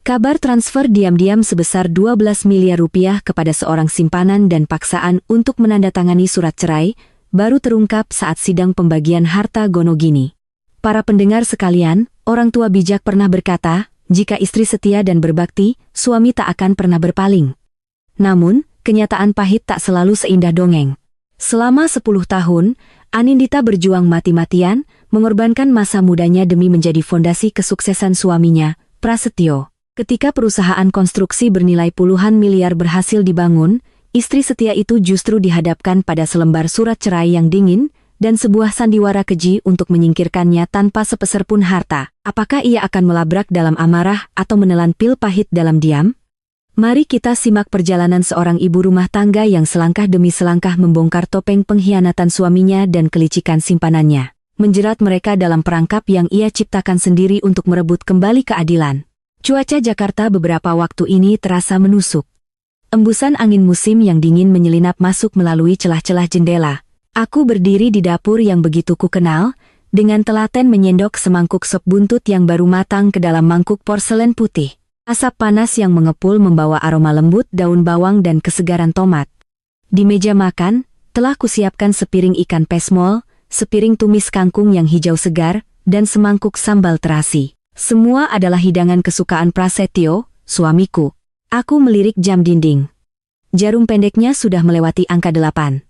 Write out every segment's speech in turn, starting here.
Kabar transfer diam-diam sebesar 12 miliar rupiah kepada seorang simpanan dan paksaan untuk menandatangani surat cerai baru terungkap saat sidang pembagian harta Gonogini. Para pendengar sekalian, orang tua bijak pernah berkata, jika istri setia dan berbakti, suami tak akan pernah berpaling. Namun, kenyataan pahit tak selalu seindah dongeng. Selama 10 tahun, Anindita berjuang mati-matian, mengorbankan masa mudanya demi menjadi fondasi kesuksesan suaminya, Prasetyo. Ketika perusahaan konstruksi bernilai puluhan miliar berhasil dibangun, istri setia itu justru dihadapkan pada selembar surat cerai yang dingin dan sebuah sandiwara keji untuk menyingkirkannya tanpa sepeser pun harta. Apakah ia akan melabrak dalam amarah atau menelan pil pahit dalam diam? Mari kita simak perjalanan seorang ibu rumah tangga yang selangkah demi selangkah membongkar topeng pengkhianatan suaminya dan kelicikan simpanannya, menjerat mereka dalam perangkap yang ia ciptakan sendiri untuk merebut kembali keadilan. Cuaca Jakarta beberapa waktu ini terasa menusuk. Embusan angin musim yang dingin menyelinap masuk melalui celah-celah jendela. Aku berdiri di dapur yang begitu ku kenal, dengan telaten menyendok semangkuk sop buntut yang baru matang ke dalam mangkuk porselen putih. Asap panas yang mengepul membawa aroma lembut daun bawang dan kesegaran tomat. Di meja makan, telah kusiapkan sepiring ikan pesmol, sepiring tumis kangkung yang hijau segar, dan semangkuk sambal terasi. Semua adalah hidangan kesukaan Prasetyo, suamiku. Aku melirik jam dinding. Jarum pendeknya sudah melewati angka 8.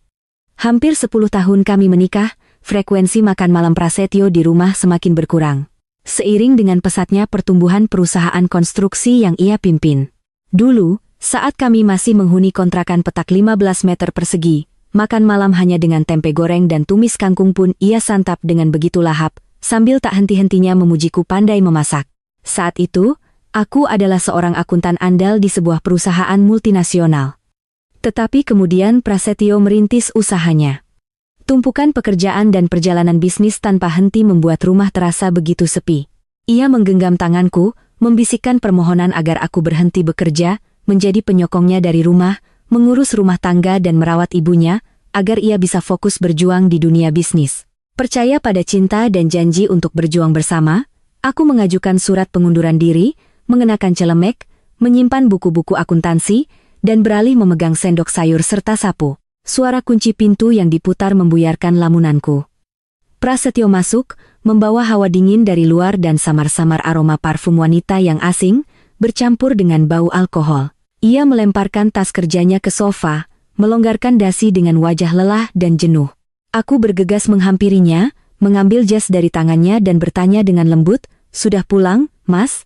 Hampir 10 tahun kami menikah, frekuensi makan malam Prasetyo di rumah semakin berkurang. Seiring dengan pesatnya pertumbuhan perusahaan konstruksi yang ia pimpin. Dulu, saat kami masih menghuni kontrakan petak 15 meter persegi, makan malam hanya dengan tempe goreng dan tumis kangkung pun ia santap dengan begitu lahap, sambil tak henti-hentinya memujiku pandai memasak. Saat itu, aku adalah seorang akuntan andal di sebuah perusahaan multinasional. Tetapi kemudian Prasetyo merintis usahanya. Tumpukan pekerjaan dan perjalanan bisnis tanpa henti membuat rumah terasa begitu sepi. Ia menggenggam tanganku, membisikkan permohonan agar aku berhenti bekerja, menjadi penyokongnya dari rumah, mengurus rumah tangga dan merawat ibunya, agar ia bisa fokus berjuang di dunia bisnis. Percaya pada cinta dan janji untuk berjuang bersama, aku mengajukan surat pengunduran diri, mengenakan celemek, menyimpan buku-buku akuntansi, dan beralih memegang sendok sayur serta sapu. Suara kunci pintu yang diputar membuyarkan lamunanku. Prasetyo masuk, membawa hawa dingin dari luar dan samar-samar aroma parfum wanita yang asing, bercampur dengan bau alkohol. Ia melemparkan tas kerjanya ke sofa, melonggarkan dasi dengan wajah lelah dan jenuh. Aku bergegas menghampirinya, mengambil jas dari tangannya dan bertanya dengan lembut, "Sudah pulang, Mas?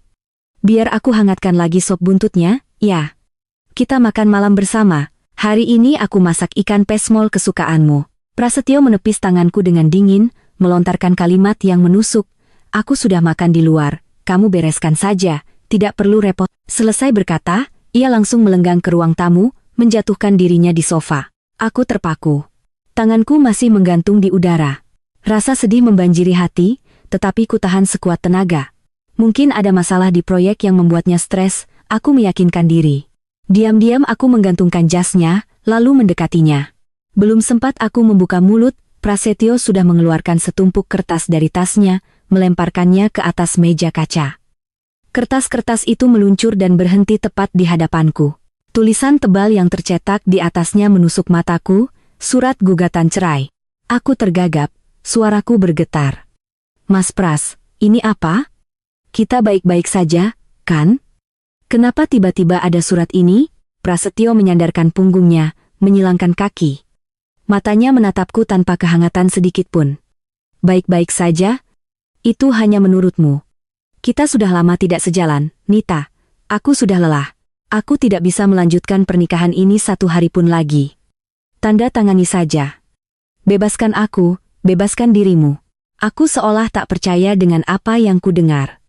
Biar aku hangatkan lagi sop buntutnya." "Ya. Kita makan malam bersama. Hari ini aku masak ikan pesmol kesukaanmu." Prasetyo menepis tanganku dengan dingin, melontarkan kalimat yang menusuk. "Aku sudah makan di luar, kamu bereskan saja, tidak perlu repot." Selesai berkata, ia langsung melenggang ke ruang tamu, menjatuhkan dirinya di sofa. Aku terpaku. Tanganku masih menggantung di udara. Rasa sedih membanjiri hati, tetapi ku tahan sekuat tenaga. Mungkin ada masalah di proyek yang membuatnya stres, aku meyakinkan diri. Diam-diam aku menggantungkan jasnya, lalu mendekatinya. Belum sempat aku membuka mulut, Prasetyo sudah mengeluarkan setumpuk kertas dari tasnya, melemparkannya ke atas meja kaca. Kertas-kertas itu meluncur dan berhenti tepat di hadapanku. Tulisan tebal yang tercetak di atasnya menusuk mataku, surat gugatan cerai. Aku tergagap, suaraku bergetar. "Mas Pras, ini apa? Kita baik-baik saja, kan? Kenapa tiba-tiba ada surat ini?" Prasetyo menyandarkan punggungnya, menyilangkan kaki. Matanya menatapku tanpa kehangatan sedikit pun. "Baik-baik saja? Itu hanya menurutmu. Kita sudah lama tidak sejalan, Nita. Aku sudah lelah. Aku tidak bisa melanjutkan pernikahan ini 1 hari pun lagi. Tanda tangani saja. Bebaskan aku, bebaskan dirimu." Aku seolah tak percaya dengan apa yang ku dengar.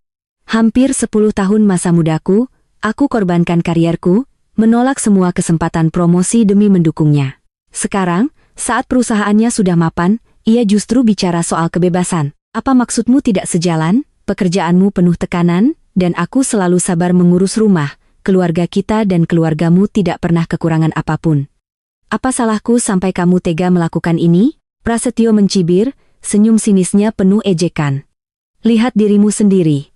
Hampir 10 tahun masa mudaku, aku korbankan karierku, menolak semua kesempatan promosi demi mendukungnya. Sekarang, saat perusahaannya sudah mapan, ia justru bicara soal kebebasan. "Apa maksudmu tidak sejalan? Pekerjaanmu penuh tekanan, dan aku selalu sabar mengurus rumah, keluarga kita dan keluargamu tidak pernah kekurangan apapun. Apa salahku sampai kamu tega melakukan ini?" Prasetyo mencibir, senyum sinisnya penuh ejekan. "Lihat dirimu sendiri.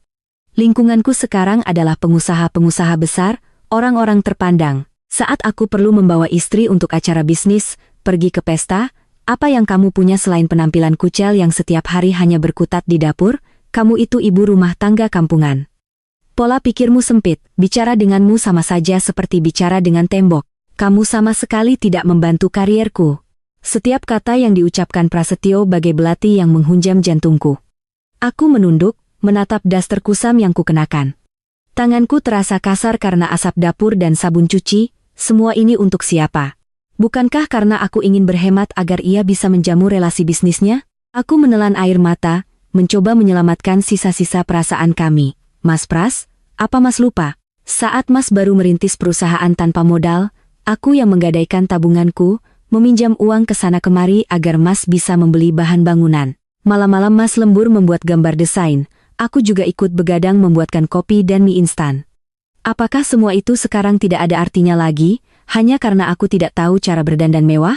Lingkunganku sekarang adalah pengusaha-pengusaha besar, orang-orang terpandang. Saat aku perlu membawa istri untuk acara bisnis, pergi ke pesta, apa yang kamu punya selain penampilan kucel yang setiap hari hanya berkutat di dapur? Kamu itu ibu rumah tangga kampungan. Pola pikirmu sempit, bicara denganmu sama saja seperti bicara dengan tembok. Kamu sama sekali tidak membantu karierku. Setiap kata yang diucapkan Prasetyo bagai belati yang menghunjam jantungku. Aku menunduk, menatap daster kusam yang kukenakan. Tanganku terasa kasar karena asap dapur dan sabun cuci. Semua ini untuk siapa? Bukankah karena aku ingin berhemat agar ia bisa menjamu relasi bisnisnya? Aku menelan air mata, mencoba menyelamatkan sisa-sisa perasaan kami. Mas Pras, apa Mas lupa? Saat Mas baru merintis perusahaan tanpa modal, aku yang menggadaikan tabunganku, meminjam uang ke sana kemari agar Mas bisa membeli bahan bangunan. Malam-malam Mas lembur membuat gambar desain. Aku juga ikut begadang membuatkan kopi dan mie instan. Apakah semua itu sekarang tidak ada artinya lagi, hanya karena aku tidak tahu cara berdandan mewah?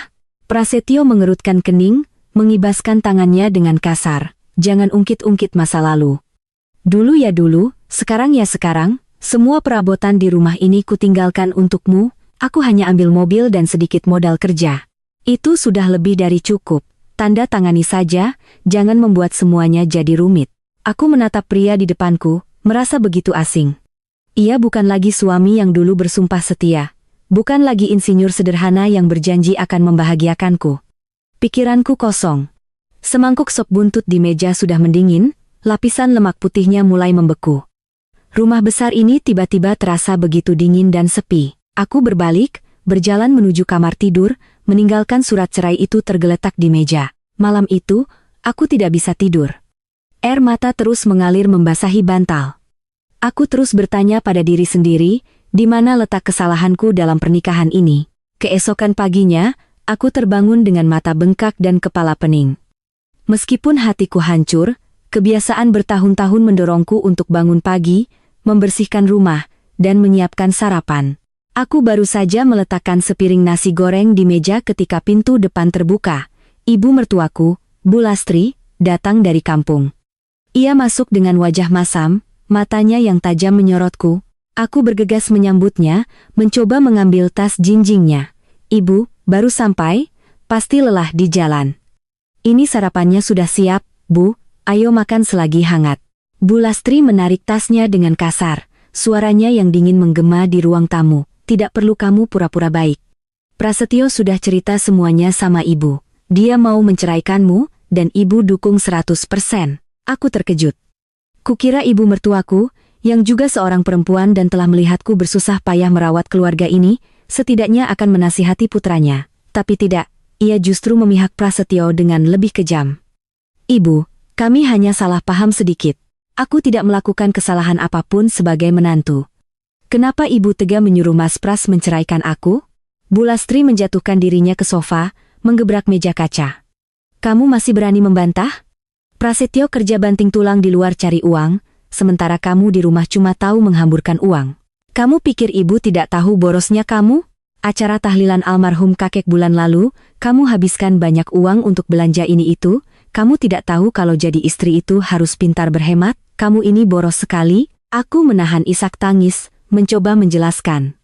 Prasetyo mengerutkan kening, mengibaskan tangannya dengan kasar. Jangan ungkit-ungkit masa lalu. Dulu ya dulu, sekarang ya sekarang, semua perabotan di rumah ini kutinggalkan untukmu, aku hanya ambil mobil dan sedikit modal kerja. Itu sudah lebih dari cukup. Tanda tangani saja, jangan membuat semuanya jadi rumit. Aku menatap pria di depanku, merasa begitu asing. Ia bukan lagi suami yang dulu bersumpah setia. Bukan lagi insinyur sederhana yang berjanji akan membahagiakanku. Pikiranku kosong. Semangkuk sop buntut di meja sudah mendingin, lapisan lemak putihnya mulai membeku. Rumah besar ini tiba-tiba terasa begitu dingin dan sepi. Aku berbalik, berjalan menuju kamar tidur, meninggalkan surat cerai itu tergeletak di meja. Malam itu, aku tidak bisa tidur. Air mata terus mengalir membasahi bantal. Aku terus bertanya pada diri sendiri, di mana letak kesalahanku dalam pernikahan ini. Keesokan paginya, aku terbangun dengan mata bengkak dan kepala pening. Meskipun hatiku hancur, kebiasaan bertahun-tahun mendorongku untuk bangun pagi, membersihkan rumah, dan menyiapkan sarapan. Aku baru saja meletakkan sepiring nasi goreng di meja ketika pintu depan terbuka. Ibu mertuaku, Bu Lastri, datang dari kampung. Ia masuk dengan wajah masam, matanya yang tajam menyorotku. Aku bergegas menyambutnya, mencoba mengambil tas jinjingnya. Ibu, baru sampai? Pasti lelah di jalan. Ini sarapannya sudah siap, Bu, ayo makan selagi hangat. Bu Lastri menarik tasnya dengan kasar, suaranya yang dingin menggema di ruang tamu. Tidak perlu kamu pura-pura baik. Prasetyo sudah cerita semuanya sama ibu. Dia mau menceraikanmu, dan ibu dukung 100%. Aku terkejut. Kukira ibu mertuaku, yang juga seorang perempuan dan telah melihatku bersusah payah merawat keluarga ini, setidaknya akan menasihati putranya. Tapi tidak, ia justru memihak Prasetyo dengan lebih kejam. Ibu, kami hanya salah paham sedikit. Aku tidak melakukan kesalahan apapun sebagai menantu. Kenapa ibu tega menyuruh Mas Pras menceraikan aku? Bu Lastri menjatuhkan dirinya ke sofa, menggebrak meja kaca. Kamu masih berani membantah? Prasetyo kerja banting tulang di luar cari uang, sementara kamu di rumah cuma tahu menghamburkan uang. Kamu pikir ibu tidak tahu borosnya kamu? Acara tahlilan almarhum kakek bulan lalu, kamu habiskan banyak uang untuk belanja ini itu, kamu tidak tahu kalau jadi istri itu harus pintar berhemat, kamu ini boros sekali. Aku menahan isak tangis, mencoba menjelaskan.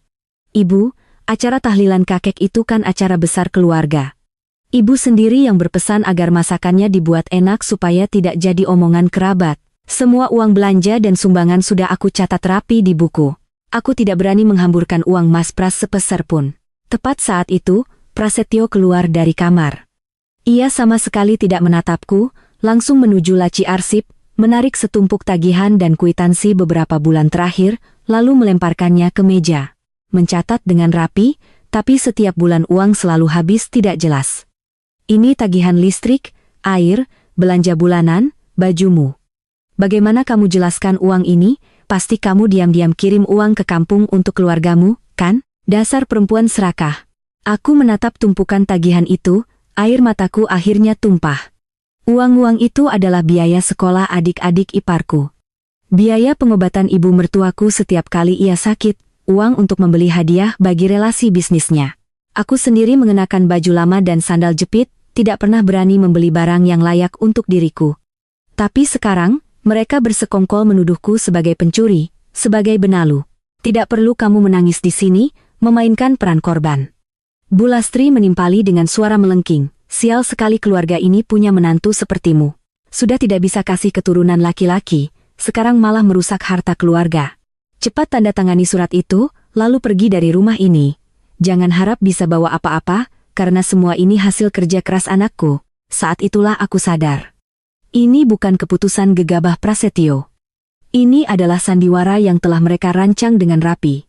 Ibu, acara tahlilan kakek itu kan acara besar keluarga. Ibu sendiri yang berpesan agar masakannya dibuat enak supaya tidak jadi omongan kerabat. Semua uang belanja dan sumbangan sudah aku catat rapi di buku. Aku tidak berani menghamburkan uang Mas Pras sepeser pun. Tepat saat itu, Prasetyo keluar dari kamar. Ia sama sekali tidak menatapku, langsung menuju laci arsip, menarik setumpuk tagihan dan kwitansi beberapa bulan terakhir, lalu melemparkannya ke meja. Mencatat dengan rapi, tapi setiap bulan uang selalu habis tidak jelas. Ini tagihan listrik, air, belanja bulanan, bajumu. Bagaimana kamu jelaskan uang ini? Pasti kamu diam-diam kirim uang ke kampung untuk keluargamu, kan? Dasar perempuan serakah. Aku menatap tumpukan tagihan itu, air mataku akhirnya tumpah. Uang-uang itu adalah biaya sekolah adik-adik iparku. Biaya pengobatan ibu mertuaku setiap kali ia sakit, uang untuk membeli hadiah bagi relasi bisnisnya. Aku sendiri mengenakan baju lama dan sandal jepit, tidak pernah berani membeli barang yang layak untuk diriku. Tapi sekarang, Mereka bersekongkol menuduhku sebagai pencuri, sebagai benalu. Tidak perlu kamu menangis di sini, memainkan peran korban. Bu Lastri menimpali dengan suara melengking. Sial sekali keluarga ini punya menantu sepertimu. Sudah tidak bisa kasih keturunan laki-laki, sekarang malah merusak harta keluarga. Cepat tanda tangani surat itu, lalu pergi dari rumah ini. Jangan harap bisa bawa apa-apa, karena semua ini hasil kerja keras anakku. Saat itulah aku sadar. Ini bukan keputusan gegabah Prasetyo. Ini adalah sandiwara yang telah mereka rancang dengan rapi.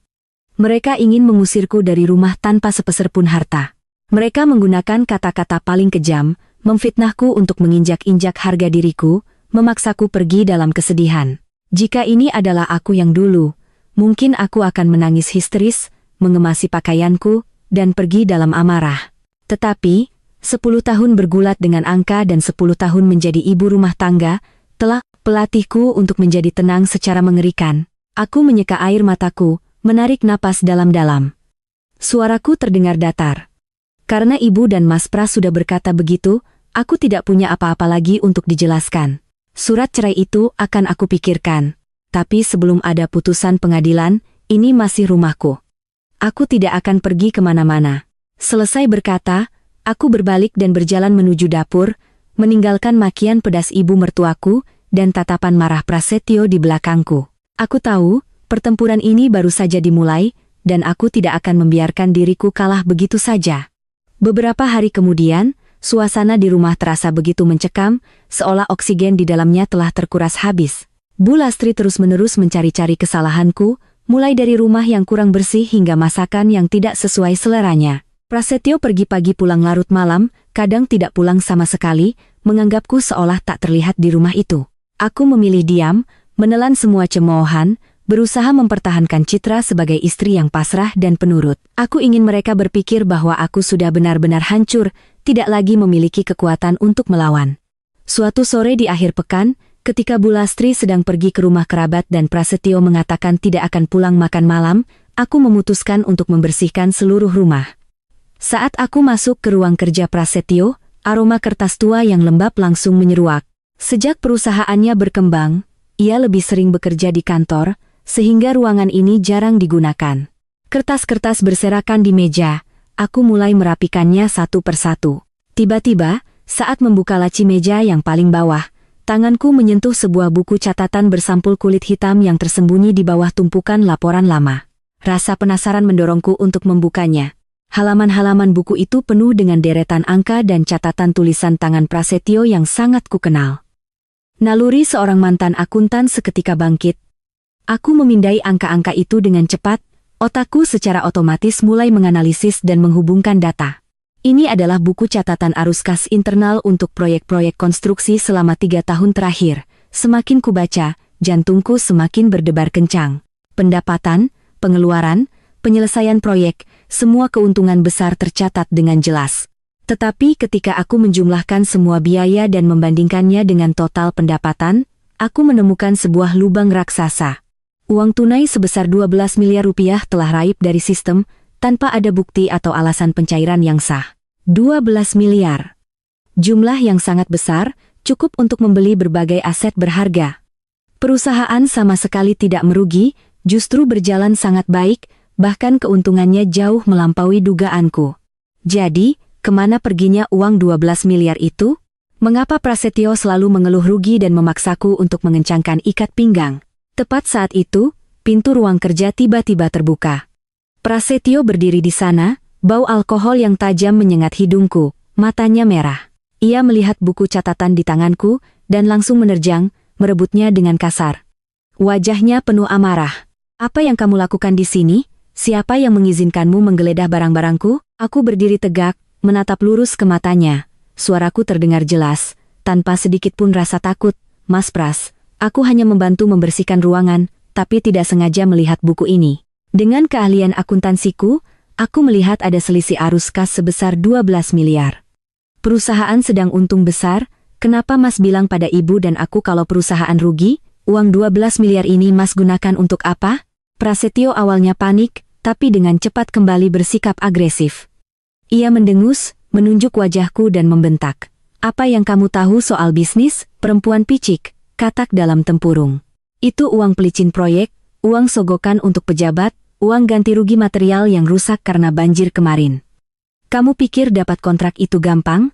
Mereka ingin mengusirku dari rumah tanpa sepeser pun harta. Mereka menggunakan kata-kata paling kejam, memfitnahku untuk menginjak-injak harga diriku, memaksaku pergi dalam kesedihan. Jika ini adalah aku yang dulu, mungkin aku akan menangis histeris, mengemasi pakaianku, dan pergi dalam amarah. Tetapi, 10 tahun bergulat dengan angka dan 10 tahun menjadi ibu rumah tangga, telah pelatihku untuk menjadi tenang secara mengerikan. Aku menyeka air mataku, menarik napas dalam-dalam. Suaraku terdengar datar. Karena ibu dan Mas Pras sudah berkata begitu, aku tidak punya apa-apa lagi untuk dijelaskan. Surat cerai itu akan aku pikirkan. Tapi sebelum ada putusan pengadilan, ini masih rumahku. Aku tidak akan pergi kemana-mana. Selesai berkata, aku berbalik dan berjalan menuju dapur, meninggalkan makian pedas ibu mertuaku, dan tatapan marah Prasetyo di belakangku. Aku tahu, pertempuran ini baru saja dimulai, dan aku tidak akan membiarkan diriku kalah begitu saja. Beberapa hari kemudian, suasana di rumah terasa begitu mencekam, seolah oksigen di dalamnya telah terkuras habis. Bu Lastri terus-menerus mencari-cari kesalahanku, mulai dari rumah yang kurang bersih hingga masakan yang tidak sesuai seleranya. Prasetyo pergi pagi pulang larut malam, kadang tidak pulang sama sekali, menganggapku seolah tak terlihat di rumah itu. Aku memilih diam, menelan semua cemoohan, berusaha mempertahankan citra sebagai istri yang pasrah dan penurut. Aku ingin mereka berpikir bahwa aku sudah benar-benar hancur, tidak lagi memiliki kekuatan untuk melawan. Suatu sore di akhir pekan, ketika Bu Lastri sedang pergi ke rumah kerabat dan Prasetyo mengatakan tidak akan pulang makan malam, aku memutuskan untuk membersihkan seluruh rumah. Saat aku masuk ke ruang kerja Prasetyo, aroma kertas tua yang lembab langsung menyeruak. Sejak perusahaannya berkembang, ia lebih sering bekerja di kantor, sehingga ruangan ini jarang digunakan. Kertas-kertas berserakan di meja, aku mulai merapikannya satu persatu. Tiba-tiba, saat membuka laci meja yang paling bawah, tanganku menyentuh sebuah buku catatan bersampul kulit hitam yang tersembunyi di bawah tumpukan laporan lama. Rasa penasaran mendorongku untuk membukanya. Halaman-halaman buku itu penuh dengan deretan angka dan catatan tulisan tangan Prasetyo yang sangat kukenal. Naluri seorang mantan akuntan seketika bangkit. Aku memindai angka-angka itu dengan cepat, otakku secara otomatis mulai menganalisis dan menghubungkan data. Ini adalah buku catatan arus kas internal untuk proyek-proyek konstruksi selama 3 tahun terakhir. Semakin kubaca, jantungku semakin berdebar kencang. Pendapatan, pengeluaran, penyelesaian proyek, semua keuntungan besar tercatat dengan jelas. Tetapi ketika aku menjumlahkan semua biaya dan membandingkannya dengan total pendapatan, aku menemukan sebuah lubang raksasa. Uang tunai sebesar 12 miliar rupiah telah raib dari sistem, tanpa ada bukti atau alasan pencairan yang sah. 12 miliar. Jumlah yang sangat besar, cukup untuk membeli berbagai aset berharga. Perusahaan sama sekali tidak merugi, justru berjalan sangat baik, bahkan keuntungannya jauh melampaui dugaanku. Jadi, kemana perginya uang 12 miliar itu? Mengapa Prasetyo selalu mengeluh rugi dan memaksaku untuk mengencangkan ikat pinggang? Tepat saat itu, pintu ruang kerja tiba-tiba terbuka. Prasetyo berdiri di sana, bau alkohol yang tajam menyengat hidungku, matanya merah. Ia melihat buku catatan di tanganku, dan langsung menerjang, merebutnya dengan kasar. Wajahnya penuh amarah. Apa yang kamu lakukan di sini? Siapa yang mengizinkanmu menggeledah barang-barangku? Aku berdiri tegak, menatap lurus ke matanya. Suaraku terdengar jelas, tanpa sedikit pun rasa takut. Mas Pras, aku hanya membantu membersihkan ruangan, tapi tidak sengaja melihat buku ini. Dengan keahlian akuntansiku, aku melihat ada selisih arus kas sebesar 12 miliar. Perusahaan sedang untung besar, kenapa Mas bilang pada ibu dan aku kalau perusahaan rugi? Uang 12 miliar ini Mas gunakan untuk apa? Prasetyo awalnya panik, tapi dengan cepat kembali bersikap agresif. Ia mendengus, menunjuk wajahku dan membentak. Apa yang kamu tahu soal bisnis, perempuan picik? katak dalam tempurung. Itu uang pelicin proyek, uang sogokan untuk pejabat, uang ganti rugi material yang rusak karena banjir kemarin. Kamu pikir dapat kontrak itu gampang?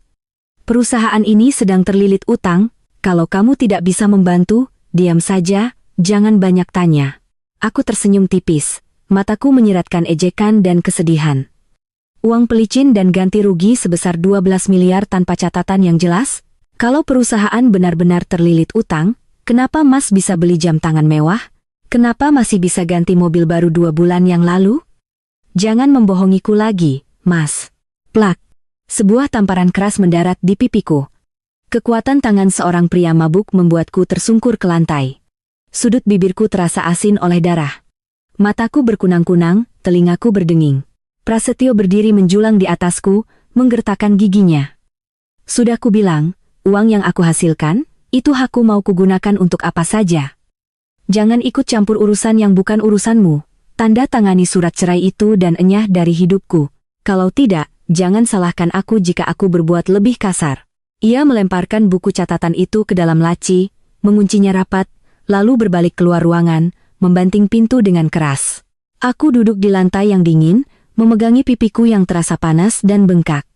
Perusahaan ini sedang terlilit utang, kalau kamu tidak bisa membantu, diam saja, jangan banyak tanya. Aku tersenyum tipis, mataku menyiratkan ejekan dan kesedihan. Uang pelicin dan ganti rugi sebesar 12 miliar tanpa catatan yang jelas? Kalau perusahaan benar-benar terlilit utang, kenapa Mas bisa beli jam tangan mewah? Kenapa masih bisa ganti mobil baru 2 bulan yang lalu? Jangan membohongiku lagi, Mas. Plak. Sebuah tamparan keras mendarat di pipiku. Kekuatan tangan seorang pria mabuk membuatku tersungkur ke lantai. Sudut bibirku terasa asin oleh darah. Mataku berkunang-kunang, telingaku berdenging. Prasetyo berdiri menjulang di atasku, menggertakkan giginya. Sudah kubilang, uang yang aku hasilkan, itu hakku mau kugunakan untuk apa saja. Jangan ikut campur urusan yang bukan urusanmu. Tanda tangani surat cerai itu dan enyah dari hidupku. Kalau tidak, jangan salahkan aku jika aku berbuat lebih kasar. Ia melemparkan buku catatan itu ke dalam laci, menguncinya rapat, lalu berbalik keluar ruangan, membanting pintu dengan keras. Aku duduk di lantai yang dingin, memegangi pipiku yang terasa panas dan bengkak.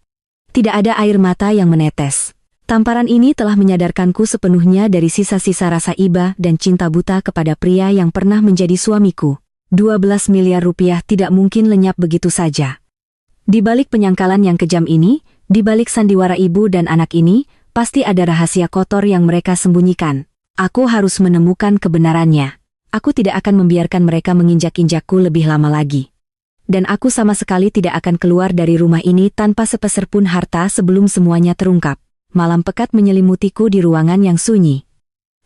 Tidak ada air mata yang menetes. Tamparan ini telah menyadarkanku sepenuhnya dari sisa-sisa rasa iba dan cinta buta kepada pria yang pernah menjadi suamiku. 12 miliar rupiah tidak mungkin lenyap begitu saja. Di balik penyangkalan yang kejam ini, di balik sandiwara ibu dan anak ini, pasti ada rahasia kotor yang mereka sembunyikan. Aku harus menemukan kebenarannya. Aku tidak akan membiarkan mereka menginjak-injakku lebih lama lagi. Dan aku sama sekali tidak akan keluar dari rumah ini tanpa sepeser pun harta sebelum semuanya terungkap. Malam pekat menyelimutiku di ruangan yang sunyi.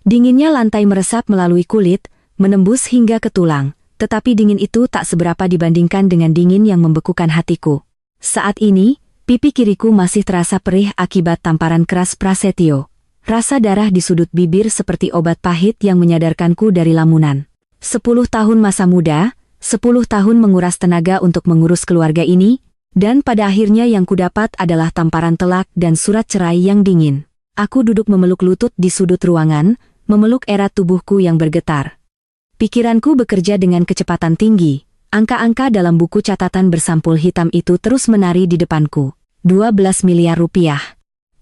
Dinginnya lantai meresap melalui kulit, menembus hingga ke tulang, tetapi dingin itu tak seberapa dibandingkan dengan dingin yang membekukan hatiku. Saat ini, pipi kiriku masih terasa perih akibat tamparan keras Prasetyo. Rasa darah di sudut bibir seperti obat pahit yang menyadarkanku dari lamunan. 10 tahun masa muda, 10 tahun menguras tenaga untuk mengurus keluarga ini, dan pada akhirnya yang kudapat adalah tamparan telak dan surat cerai yang dingin. Aku duduk memeluk lutut di sudut ruangan, memeluk erat tubuhku yang bergetar. Pikiranku bekerja dengan kecepatan tinggi. Angka-angka dalam buku catatan bersampul hitam itu terus menari di depanku. 12 miliar rupiah.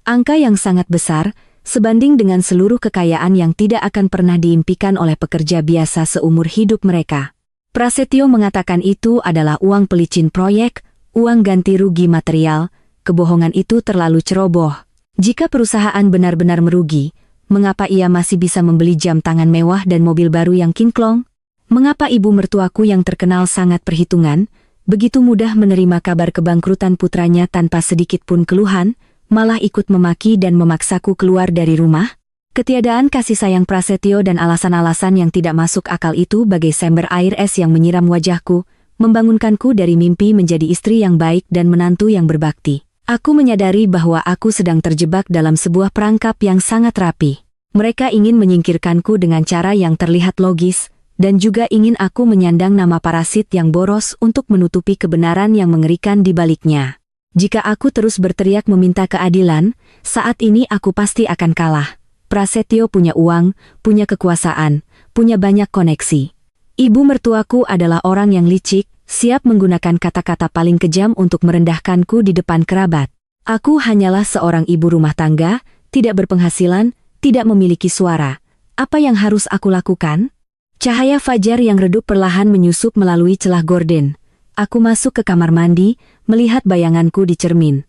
Angka yang sangat besar, sebanding dengan seluruh kekayaan yang tidak akan pernah diimpikan oleh pekerja biasa seumur hidup mereka. Prasetyo mengatakan itu adalah uang pelicin proyek, uang ganti rugi material. Kebohongan itu terlalu ceroboh. Jika perusahaan benar-benar merugi, mengapa ia masih bisa membeli jam tangan mewah dan mobil baru yang kinclong? Mengapa ibu mertuaku yang terkenal sangat perhitungan, begitu mudah menerima kabar kebangkrutan putranya tanpa sedikit pun keluhan, malah ikut memaki dan memaksaku keluar dari rumah? Ketiadaan kasih sayang Prasetyo dan alasan-alasan yang tidak masuk akal itu bagai sember air es yang menyiram wajahku, membangunkanku dari mimpi menjadi istri yang baik dan menantu yang berbakti. Aku menyadari bahwa aku sedang terjebak dalam sebuah perangkap yang sangat rapi. Mereka ingin menyingkirkanku dengan cara yang terlihat logis, dan juga ingin aku menyandang nama parasit yang boros untuk menutupi kebenaran yang mengerikan di baliknya. Jika aku terus berteriak meminta keadilan, saat ini aku pasti akan kalah. Prasetyo punya uang, punya kekuasaan, punya banyak koneksi. Ibu mertuaku adalah orang yang licik, siap menggunakan kata-kata paling kejam untuk merendahkanku di depan kerabat. Aku hanyalah seorang ibu rumah tangga, tidak berpenghasilan, tidak memiliki suara. Apa yang harus aku lakukan? Cahaya fajar yang redup perlahan menyusup melalui celah gorden. Aku masuk ke kamar mandi, melihat bayanganku di cermin.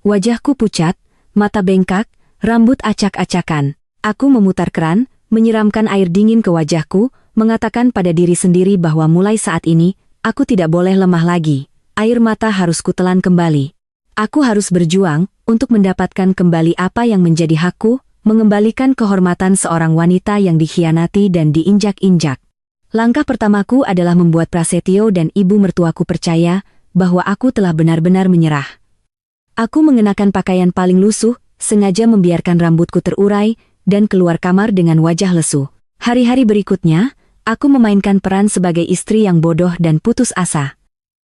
Wajahku pucat, mata bengkak, rambut acak-acakan. Aku memutar keran, menyiramkan air dingin ke wajahku, mengatakan pada diri sendiri bahwa mulai saat ini, aku tidak boleh lemah lagi. Air mata harus kutelan kembali. Aku harus berjuang untuk mendapatkan kembali apa yang menjadi hakku, mengembalikan kehormatan seorang wanita yang dikhianati dan diinjak-injak. Langkah pertamaku adalah membuat Prasetyo dan ibu mertuaku percaya bahwa aku telah benar-benar menyerah. Aku mengenakan pakaian paling lusuh, sengaja membiarkan rambutku terurai, dan keluar kamar dengan wajah lesu. Hari-hari berikutnya, aku memainkan peran sebagai istri yang bodoh dan putus asa.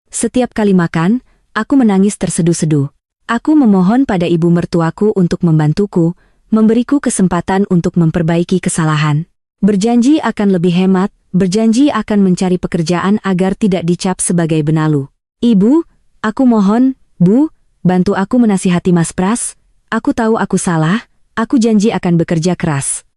Setiap kali makan, aku menangis terseduh-seduh. Aku memohon pada ibu mertuaku untuk membantuku, memberiku kesempatan untuk memperbaiki kesalahan. Berjanji akan lebih hemat, berjanji akan mencari pekerjaan agar tidak dicap sebagai benalu. Ibu, aku mohon, Bu, bantu aku menasihati Mas Pras. Aku tahu aku salah, aku janji akan bekerja keras.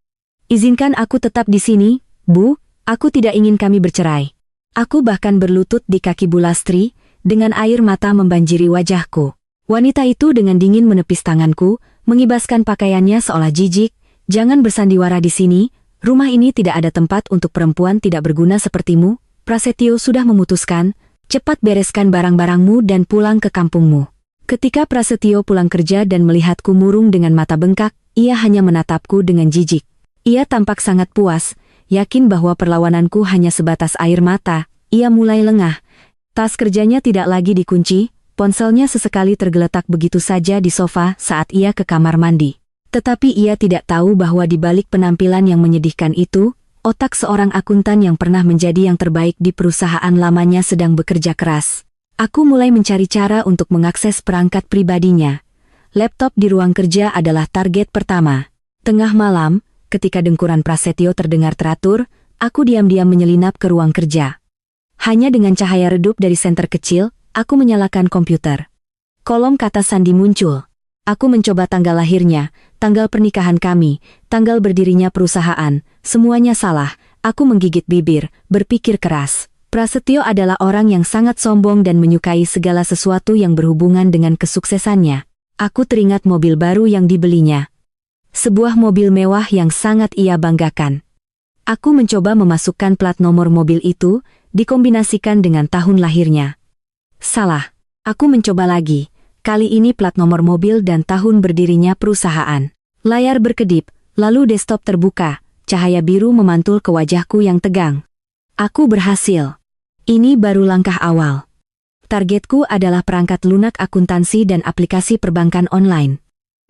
Izinkan aku tetap di sini, Bu, aku tidak ingin kami bercerai. Aku bahkan berlutut di kaki Bu Lastri, dengan air mata membanjiri wajahku. Wanita itu dengan dingin menepis tanganku, mengibaskan pakaiannya seolah jijik. Jangan bersandiwara di sini, rumah ini tidak ada tempat untuk perempuan tidak berguna sepertimu. Prasetyo sudah memutuskan, cepat bereskan barang-barangmu dan pulang ke kampungmu. Ketika Prasetyo pulang kerja dan melihatku murung dengan mata bengkak, ia hanya menatapku dengan jijik. Ia tampak sangat puas, yakin bahwa perlawananku hanya sebatas air mata. Ia mulai lengah. Tas kerjanya tidak lagi dikunci, ponselnya sesekali tergeletak begitu saja di sofa saat ia ke kamar mandi. Tetapi ia tidak tahu bahwa di balik penampilan yang menyedihkan itu, otak seorang akuntan yang pernah menjadi yang terbaik di perusahaan lamanya sedang bekerja keras. Aku mulai mencari cara untuk mengakses perangkat pribadinya. Laptop di ruang kerja adalah target pertama. Tengah malam, ketika dengkuran Prasetyo terdengar teratur, aku diam-diam menyelinap ke ruang kerja. Hanya dengan cahaya redup dari senter kecil, aku menyalakan komputer. Kolom kata sandi muncul. Aku mencoba tanggal lahirnya, tanggal pernikahan kami, tanggal berdirinya perusahaan, semuanya salah. Aku menggigit bibir, berpikir keras. Prasetyo adalah orang yang sangat sombong dan menyukai segala sesuatu yang berhubungan dengan kesuksesannya. Aku teringat mobil baru yang dibelinya. Sebuah mobil mewah yang sangat ia banggakan. Aku mencoba memasukkan plat nomor mobil itu, dikombinasikan dengan tahun lahirnya. Salah. Aku mencoba lagi. Kali ini plat nomor mobil dan tahun berdirinya perusahaan. Layar berkedip, lalu desktop terbuka. Cahaya biru memantul ke wajahku yang tegang. Aku berhasil. Ini baru langkah awal. Targetku adalah perangkat lunak akuntansi dan aplikasi perbankan online.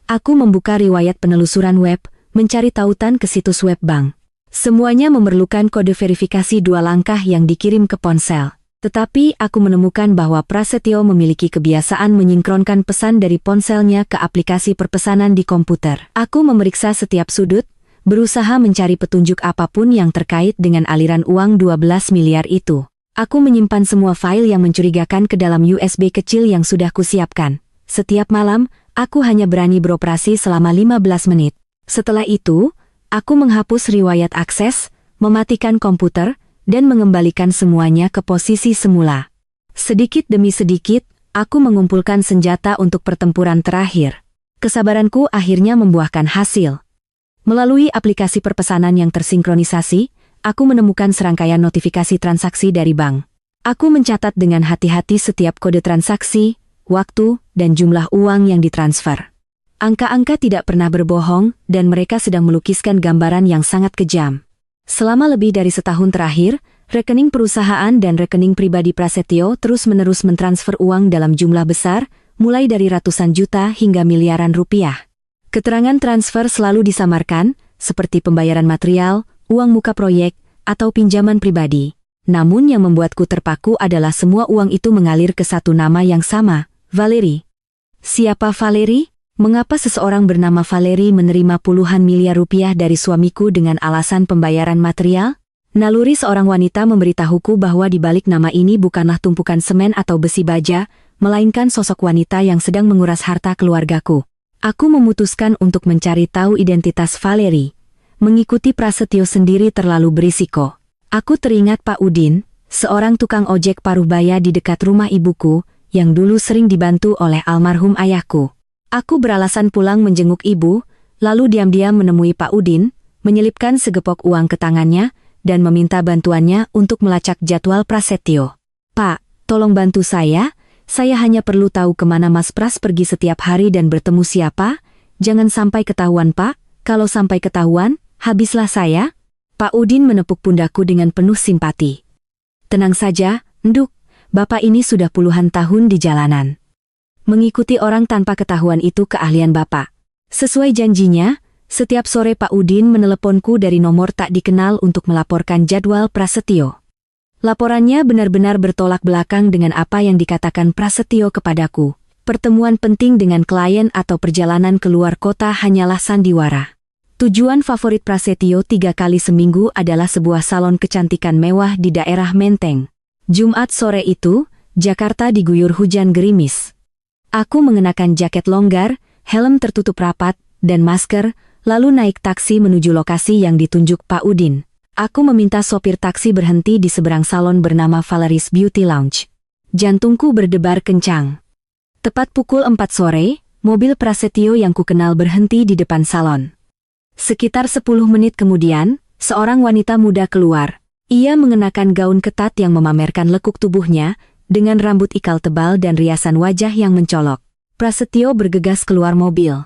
Aku membuka riwayat penelusuran web, mencari tautan ke situs web bank. Semuanya memerlukan kode verifikasi 2 langkah yang dikirim ke ponsel. Tetapi aku menemukan bahwa Prasetyo memiliki kebiasaan menyinkronkan pesan dari ponselnya ke aplikasi perpesanan di komputer. Aku memeriksa setiap sudut, berusaha mencari petunjuk apapun yang terkait dengan aliran uang 12 miliar itu. Aku menyimpan semua file yang mencurigakan ke dalam USB kecil yang sudah kusiapkan. Setiap malam, aku hanya berani beroperasi selama 15 menit. Setelah itu, aku menghapus riwayat akses, mematikan komputer, dan mengembalikan semuanya ke posisi semula. Sedikit demi sedikit, aku mengumpulkan senjata untuk pertempuran terakhir. Kesabaranku akhirnya membuahkan hasil. Melalui aplikasi perpesanan yang tersinkronisasi, aku menemukan serangkaian notifikasi transaksi dari bank. Aku mencatat dengan hati-hati setiap kode transaksi, waktu, dan jumlah uang yang ditransfer. Angka-angka tidak pernah berbohong, dan mereka sedang melukiskan gambaran yang sangat kejam. Selama lebih dari setahun terakhir, rekening perusahaan dan rekening pribadi Prasetyo terus-menerus mentransfer uang dalam jumlah besar, mulai dari ratusan juta hingga miliaran rupiah. Keterangan transfer selalu disamarkan, seperti pembayaran material, uang muka proyek, atau pinjaman pribadi. Namun yang membuatku terpaku adalah semua uang itu mengalir ke satu nama yang sama, Valeri. Siapa Valeri? Mengapa seseorang bernama Valeri menerima puluhan miliar rupiah dari suamiku dengan alasan pembayaran material? Naluri seorang wanita memberitahuku bahwa di balik nama ini bukanlah tumpukan semen atau besi baja, melainkan sosok wanita yang sedang menguras harta keluargaku. Aku memutuskan untuk mencari tahu identitas Valeri. Mengikuti Prasetyo sendiri terlalu berisiko. Aku teringat Pak Udin, seorang tukang ojek paruh baya di dekat rumah ibuku, yang dulu sering dibantu oleh almarhum ayahku. Aku beralasan pulang menjenguk ibu, lalu diam-diam menemui Pak Udin, menyelipkan segepok uang ke tangannya, dan meminta bantuannya untuk melacak jadwal Prasetyo. Pak, tolong bantu saya hanya perlu tahu kemana Mas Pras pergi setiap hari dan bertemu siapa. Jangan sampai ketahuan Pak, kalau sampai ketahuan, habislah saya. Pak Udin menepuk pundakku dengan penuh simpati. Tenang saja, Nduk, Bapak ini sudah puluhan tahun di jalanan. Mengikuti orang tanpa ketahuan itu keahlian Bapak. Sesuai janjinya, setiap sore Pak Udin meneleponku dari nomor tak dikenal untuk melaporkan jadwal Prasetyo. Laporannya benar-benar bertolak belakang dengan apa yang dikatakan Prasetyo kepadaku. Pertemuan penting dengan klien atau perjalanan keluar kota hanyalah sandiwara. Tujuan favorit Prasetyo 3 kali seminggu adalah sebuah salon kecantikan mewah di daerah Menteng. Jumat sore itu, Jakarta diguyur hujan gerimis. Aku mengenakan jaket longgar, helm tertutup rapat, dan masker, lalu naik taksi menuju lokasi yang ditunjuk Pak Udin. Aku meminta sopir taksi berhenti di seberang salon bernama Valerie's Beauty Lounge. Jantungku berdebar kencang. Tepat pukul 4 sore, mobil Prasetyo yang kukenal berhenti di depan salon. Sekitar 10 menit kemudian, seorang wanita muda keluar. Ia mengenakan gaun ketat yang memamerkan lekuk tubuhnya, dengan rambut ikal tebal dan riasan wajah yang mencolok. Prasetyo bergegas keluar mobil.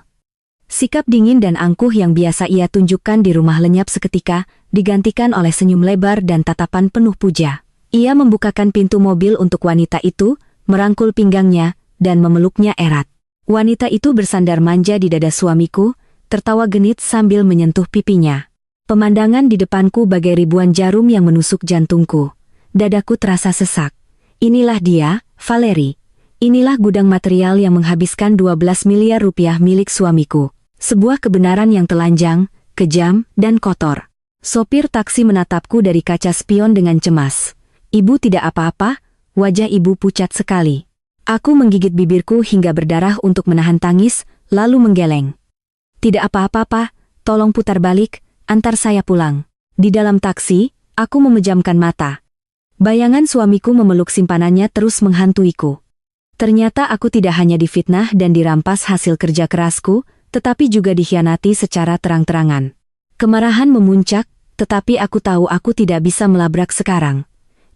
Sikap dingin dan angkuh yang biasa ia tunjukkan di rumah lenyap seketika, digantikan oleh senyum lebar dan tatapan penuh puja. Ia membukakan pintu mobil untuk wanita itu, merangkul pinggangnya, dan memeluknya erat. Wanita itu bersandar manja di dada suamiku, tertawa genit sambil menyentuh pipinya. Pemandangan di depanku bagai ribuan jarum yang menusuk jantungku. Dadaku terasa sesak. Inilah dia, Valerie. Inilah gudang material yang menghabiskan 12 miliar rupiah milik suamiku. Sebuah kebenaran yang telanjang, kejam, dan kotor. Sopir taksi menatapku dari kaca spion dengan cemas. Ibu tidak apa-apa, wajah ibu pucat sekali. Aku menggigit bibirku hingga berdarah untuk menahan tangis, lalu menggeleng. Tidak apa-apa, Pak, tolong putar balik, antar saya pulang. Di dalam taksi, aku memejamkan mata. Bayangan suamiku memeluk simpanannya terus menghantuiku. Ternyata aku tidak hanya difitnah dan dirampas hasil kerja kerasku, tetapi juga dikhianati secara terang-terangan. Kemarahan memuncak, tetapi aku tahu aku tidak bisa melabrak sekarang.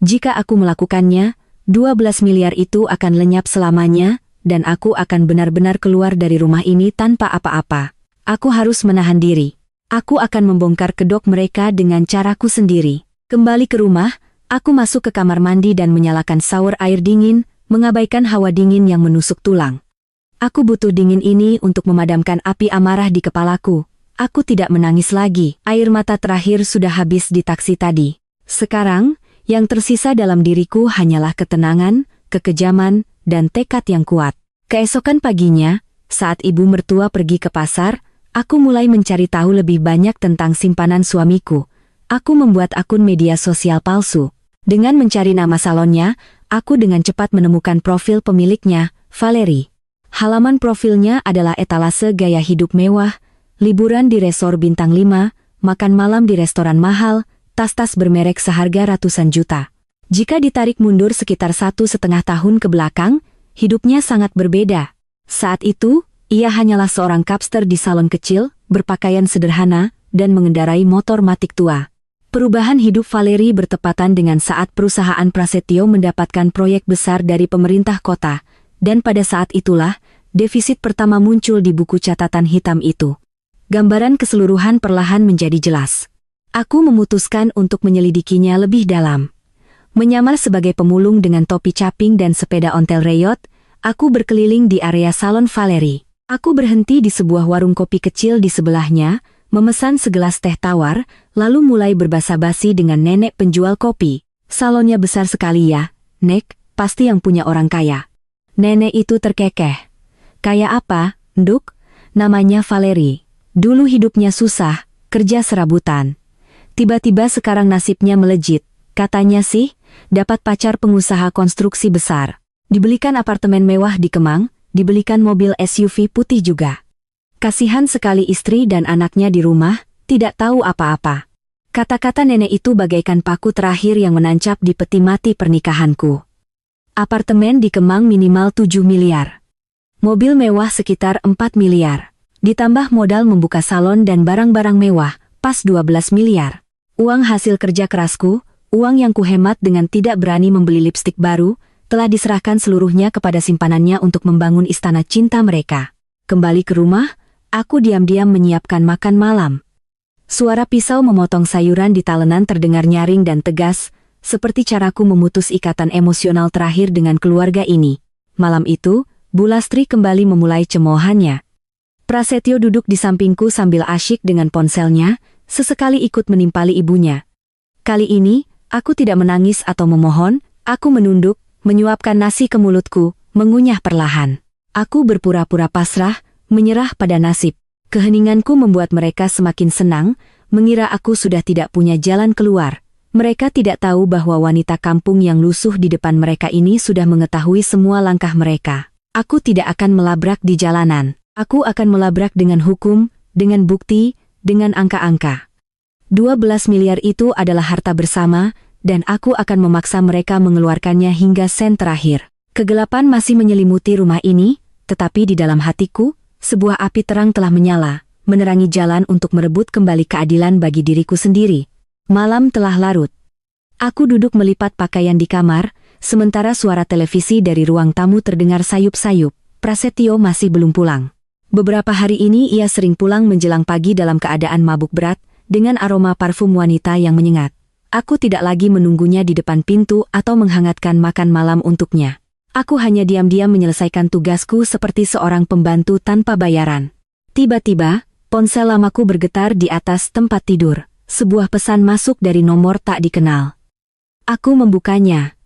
Jika aku melakukannya, 12 miliar itu akan lenyap selamanya, dan aku akan benar-benar keluar dari rumah ini tanpa apa-apa. Aku harus menahan diri. Aku akan membongkar kedok mereka dengan caraku sendiri. Kembali ke rumah, aku masuk ke kamar mandi dan menyalakan shower air dingin, mengabaikan hawa dingin yang menusuk tulang. Aku butuh dingin ini untuk memadamkan api amarah di kepalaku. Aku tidak menangis lagi. Air mata terakhir sudah habis di taksi tadi. Sekarang, yang tersisa dalam diriku hanyalah ketenangan, kekejaman, dan tekad yang kuat. Keesokan paginya, saat ibu mertua pergi ke pasar, aku mulai mencari tahu lebih banyak tentang simpanan suamiku. Aku membuat akun media sosial palsu. Dengan mencari nama salonnya, aku dengan cepat menemukan profil pemiliknya, Valerie. Halaman profilnya adalah etalase gaya hidup mewah, liburan di resor bintang 5, makan malam di restoran mahal, tas-tas bermerek seharga ratusan juta. Jika ditarik mundur sekitar 1,5 tahun ke belakang, hidupnya sangat berbeda. Saat itu, ia hanyalah seorang kapster di salon kecil, berpakaian sederhana, dan mengendarai motor matic tua. Perubahan hidup Valerie bertepatan dengan saat perusahaan Prasetyo mendapatkan proyek besar dari pemerintah kota, dan pada saat itulah, defisit pertama muncul di buku catatan hitam itu. Gambaran keseluruhan perlahan menjadi jelas. Aku memutuskan untuk menyelidikinya lebih dalam. Menyamar sebagai pemulung dengan topi caping dan sepeda ontel reyot, aku berkeliling di area salon Valerie. Aku berhenti di sebuah warung kopi kecil di sebelahnya, memesan segelas teh tawar, lalu mulai berbasa-basi dengan nenek penjual kopi. Salonnya besar sekali ya, Nek, pasti yang punya orang kaya. Nenek itu terkekeh. Kaya apa, Nduk? Namanya Valerie. Dulu hidupnya susah, kerja serabutan. Tiba-tiba sekarang nasibnya melejit. Katanya sih, dapat pacar pengusaha konstruksi besar. Dibelikan apartemen mewah di Kemang, dibelikan mobil SUV putih juga. Kasihan sekali istri dan anaknya di rumah, tidak tahu apa-apa. Kata-kata nenek itu bagaikan paku terakhir yang menancap di peti mati pernikahanku. Apartemen di Kemang minimal 7 miliar. Mobil mewah sekitar 4 miliar. Ditambah modal membuka salon dan barang-barang mewah, pas 12 miliar. Uang hasil kerja kerasku, uang yang kuhemat dengan tidak berani membeli lipstik baru, telah diserahkan seluruhnya kepada simpanannya untuk membangun istana cinta mereka. Kembali ke rumah, aku diam-diam menyiapkan makan malam. Suara pisau memotong sayuran di talenan terdengar nyaring dan tegas, seperti caraku memutus ikatan emosional terakhir dengan keluarga ini. Malam itu, Bu Lastri kembali memulai cemoohannya. Prasetyo duduk di sampingku sambil asyik dengan ponselnya, sesekali ikut menimpali ibunya. Kali ini, aku tidak menangis atau memohon, aku menunduk, menyuapkan nasi ke mulutku, mengunyah perlahan. Aku berpura-pura pasrah, menyerah pada nasib. Keheninganku membuat mereka semakin senang, mengira aku sudah tidak punya jalan keluar. Mereka tidak tahu bahwa wanita kampung yang lusuh di depan mereka ini sudah mengetahui semua langkah mereka. Aku tidak akan melabrak di jalanan. Aku akan melabrak dengan hukum, dengan bukti, dengan angka-angka. 12 miliar itu adalah harta bersama, dan aku akan memaksa mereka mengeluarkannya hingga sen terakhir. Kegelapan masih menyelimuti rumah ini, tetapi di dalam hatiku, sebuah api terang telah menyala, menerangi jalan untuk merebut kembali keadilan bagi diriku sendiri. Malam telah larut. Aku duduk melipat pakaian di kamar, sementara suara televisi dari ruang tamu terdengar sayup-sayup. Prasetyo masih belum pulang. Beberapa hari ini ia sering pulang menjelang pagi dalam keadaan mabuk berat, dengan aroma parfum wanita yang menyengat. Aku tidak lagi menunggunya di depan pintu atau menghangatkan makan malam untuknya. Aku hanya diam-diam menyelesaikan tugasku seperti seorang pembantu tanpa bayaran. Tiba-tiba, ponsel lamaku bergetar di atas tempat tidur. Sebuah pesan masuk dari nomor tak dikenal. Aku membukanya.